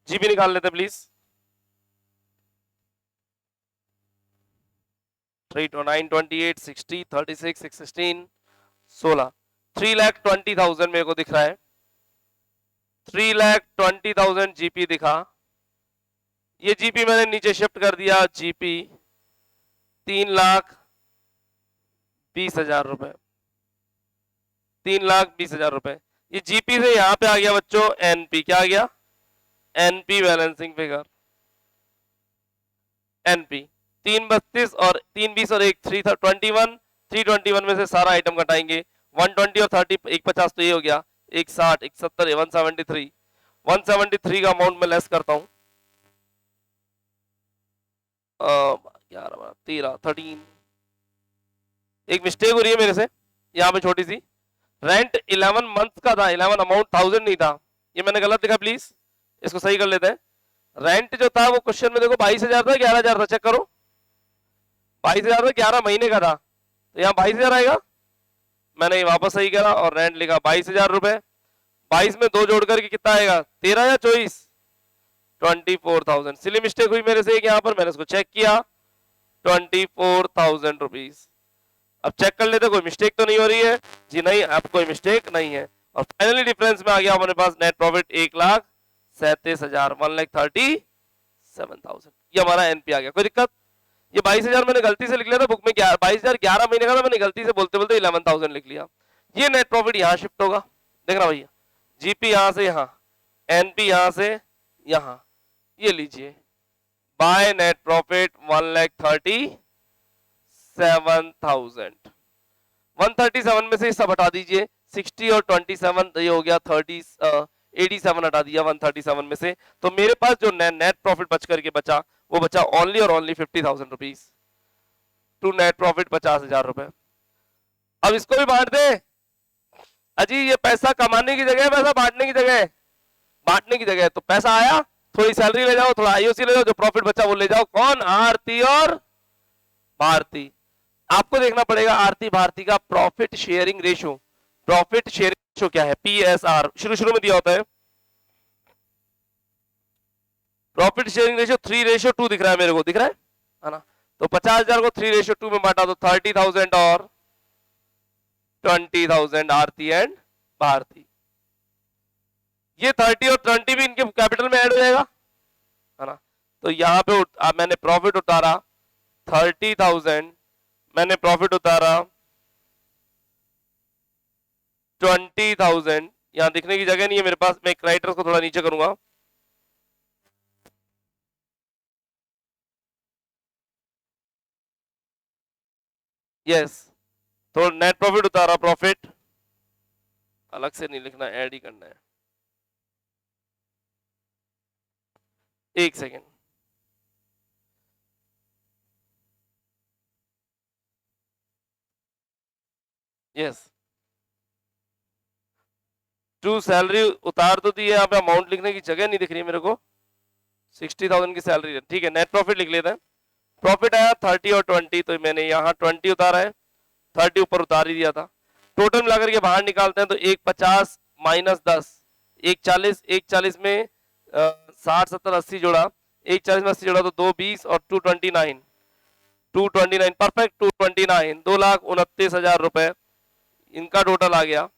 जीपी निकाल लेते प्लीज। 3 to 9 28 60 36 16 16 3,20,000 मेरे को दिख रहा है। 3,20,000 जीपी दिखा। ये जीपी मैंने नीचे शिफ्ट कर दिया। जीपी 3,20,000 रुपए, 3,20,000 रुपए। ये जीपी से यहां पे आ गया बच्चों एनपी। क्या आ गया? NP balancing figure. एनपी 3,32 और 3,20 और 1 321। 321 में से सारा आइटम घटाएंगे। 120 और 30 150 तो ये हो गया। 160 170 173 173 का अमाउंट मैं लेस करता हूं। 11 13 13। एक मिस्टेक हो रही है मेरे से यहाँ पे छोटी सी। रेंट 11 मंथ का था, 11 अमाउंट 1000 नहीं था। ये मैंने गलत लिखा, प्लीज इसको सही कर लेते हैं। रेंट जो था वो क्वेश्चन में देखो 22,000 था, 11,000 था। चेक करो, 22,000 था, 11 महीने का था, तो यहाँ 22,000 आएगा। मैंने वापस सही करा और रेंट लिखा 22,000 रुपए। 22 में 2 जोड़ करके कितना आएगा? 13 या 24? 24,000। सिली मिस्टेक हुई मेरे से एक यहाँ पर, मैंने इसको चेक किया 24,000 रुपीज। अब चेक कर लेते कोई मिस्टेक तो नहीं हो रही है जी। नहीं, अब कोई मिस्टेक नहीं है। और फाइनली डिफरेंस में आ गया हमारे पास नेट प्रॉफिट 1,37,000 1,37,000। ये हमारा एनपी आ गया। कोई दिक्कत? ये 22,000 मैंने गलती से लिख लिया था बुक में। 22,000 11 महीने का था, मैंने गलती से बोलते बोलते 11,000 लिख लिया। ये नेट प्रॉफिट यहाँ शिफ्ट होगा। देखना भैया, जीपी यहां से यहाँ, एनपी यहां से यहाँ। ये लीजिए बाय नेट प्रॉफिट 1,37,000। 137 में से सब हटा दीजिए। 60 और 27 ये हो गया 87 हटा दिया 137 में से। तो मेरे पास जो नेट प्रॉफिट बच करके बचा वो बचा ओनली और only 50,000 rupees to net profit 50,000 रुपए। अब इसको भी बांट दे अजी। ये पैसा कमाने की जगह है, पैसा बांटने की जगह है। बांटने की जगह है तो पैसा आया, थोड़ी सैलरी ले जाओ, थोड़ा आईओसी ले जाओ, जो प्रॉफिट बचा वो ले जाओ। कौन? आरती और भारती। आपको देखना पड़ेगा आरती भारती का profit sharing ratio. Profit sharing ratio क्या है? पीएसआर शुरू में दिया होता है। प्रॉफिट शेयरिंग रेशियो 3:2 दिख रहा है मेरे को, दिख रहा है ना? तो 50,000 को 3:2 में बांटा तो 30,000 और 20,000 आरती एंड भारती। ये 30 और 20 भी इनके कैपिटल में ऐड हो जाएगा, है ना? तो यहां पे मैंने प्रॉफिट उतारा 30,000, मैंने प्रॉफिट उतारा 20,000। यहां दिखने की जगह नहीं है मेरे पास, मैं राइटर्स को थोड़ा नीचे करूंगा। यस, तो नेट प्रॉफिट उतारा, प्रॉफिट अलग से नहीं लिखना, ऐड ही करना है। एक सेकेंड, यस, टू सैलरी उतार तो दी है, यहाँ पे अमाउंट लिखने की जगह नहीं दिख रही है मेरे को। 60,000 की सैलरी है, ठीक है। नेट प्रॉफिट लिख लेते हैं। प्रॉफिट आया 30 और 20, तो मैंने यहाँ 20 उतारा है, 30 ऊपर उतार ही दिया था। टोटल मिलाकर के बाहर निकालते हैं तो 150 माइनस 10 140, 140 में 60 70 80 जोड़ा, 140 में 80 जोड़ा तो 220 और 229, 229 परफेक्ट, 229 2,29,000 रुपए इनका टोटल आ गया।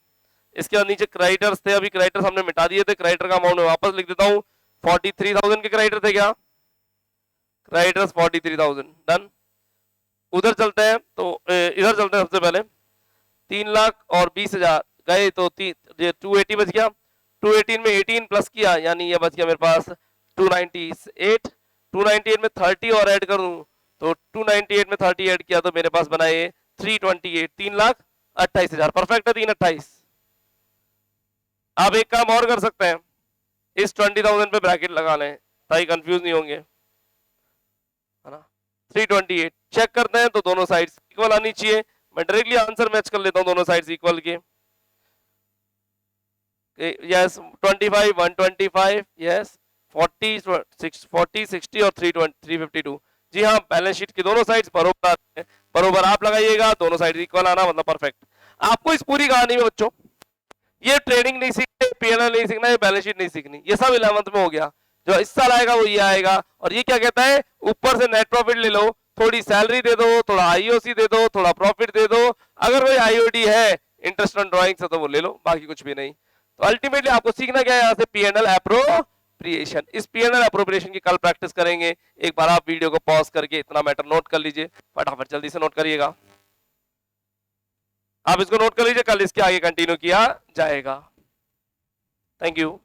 इसके बाद नीचे क्रेडिटर्स थे, अभी क्रेडिटर्स हमने मिटा दिए थे। क्रेडिटर का अमाउंट वापस लिख देता हूँ। 43,000 के क्रेडिटर थे क्या? Creditors 43,000 done. उधर चलते हैं, तो इधर चलते हैं सबसे पहले। 3,20,000 गए तो 280 बच गया। 218 में 18 प्लस किया यानी ये बच गया मेरे पास 298। 298 में 30 और ऐड करूं तो 298 में 30 ऐड किया तो मेरे पास बना ये 328, 3,28,000। परफेक्ट है 328। आप एक काम और कर सकते हैं, इस 20,000 पे ब्रैकेट लगा लें ताकि कंफ्यूज नहीं होंगे, है ना। 328 चेक करते हैं तो दोनों साइड्स इक्वल आनी चाहिए। मैं डायरेक्टली आंसर मैच कर लेता हूं दोनों साइड्स इक्वल के। यस 25 125 यस 40 60 और 352। जी हाँ, बैलेंस शीट की दोनों साइड्स बरोबर आते हैं। बरोबर आप लगाइएगा, दोनों साइड इक्वल आना मतलब परफेक्ट। आपको इस पूरी कहानी में बच्चों ये ट्रेडिंग नहीं सीखनी, पीएनएल नहीं सीखना, ये बैलेंस शीट नहीं सीखनी, ये सब 11th में हो गया। जो इस साल आएगा वो ये आएगा। और ये क्या कहता है, ऊपर से नेट प्रॉफिट ले लो, थोड़ी सैलरी दे दो, थोड़ा आईओसी दे दो, थोड़ा प्रॉफिट दे दो, अगर कोई आईओडी है इंटरेस्ट ऑन ड्राइंग से तो वो ले लो, बाकी कुछ भी नहीं। तो अल्टीमेटली आपको सीखना क्या है यहाँ से, पीएनएल एप्रोप्रिएशन। इस पीएनएल एप्रोप्रिएशन की कल प्रैक्टिस करेंगे। एक बार आप वीडियो को पॉज करके इतना मैटर नोट कर लीजिए, फटाफट जल्दी से नोट करिएगा। आप इसको नोट कर लीजिए, कल इसके आगे कंटिन्यू किया जाएगा। Thank you.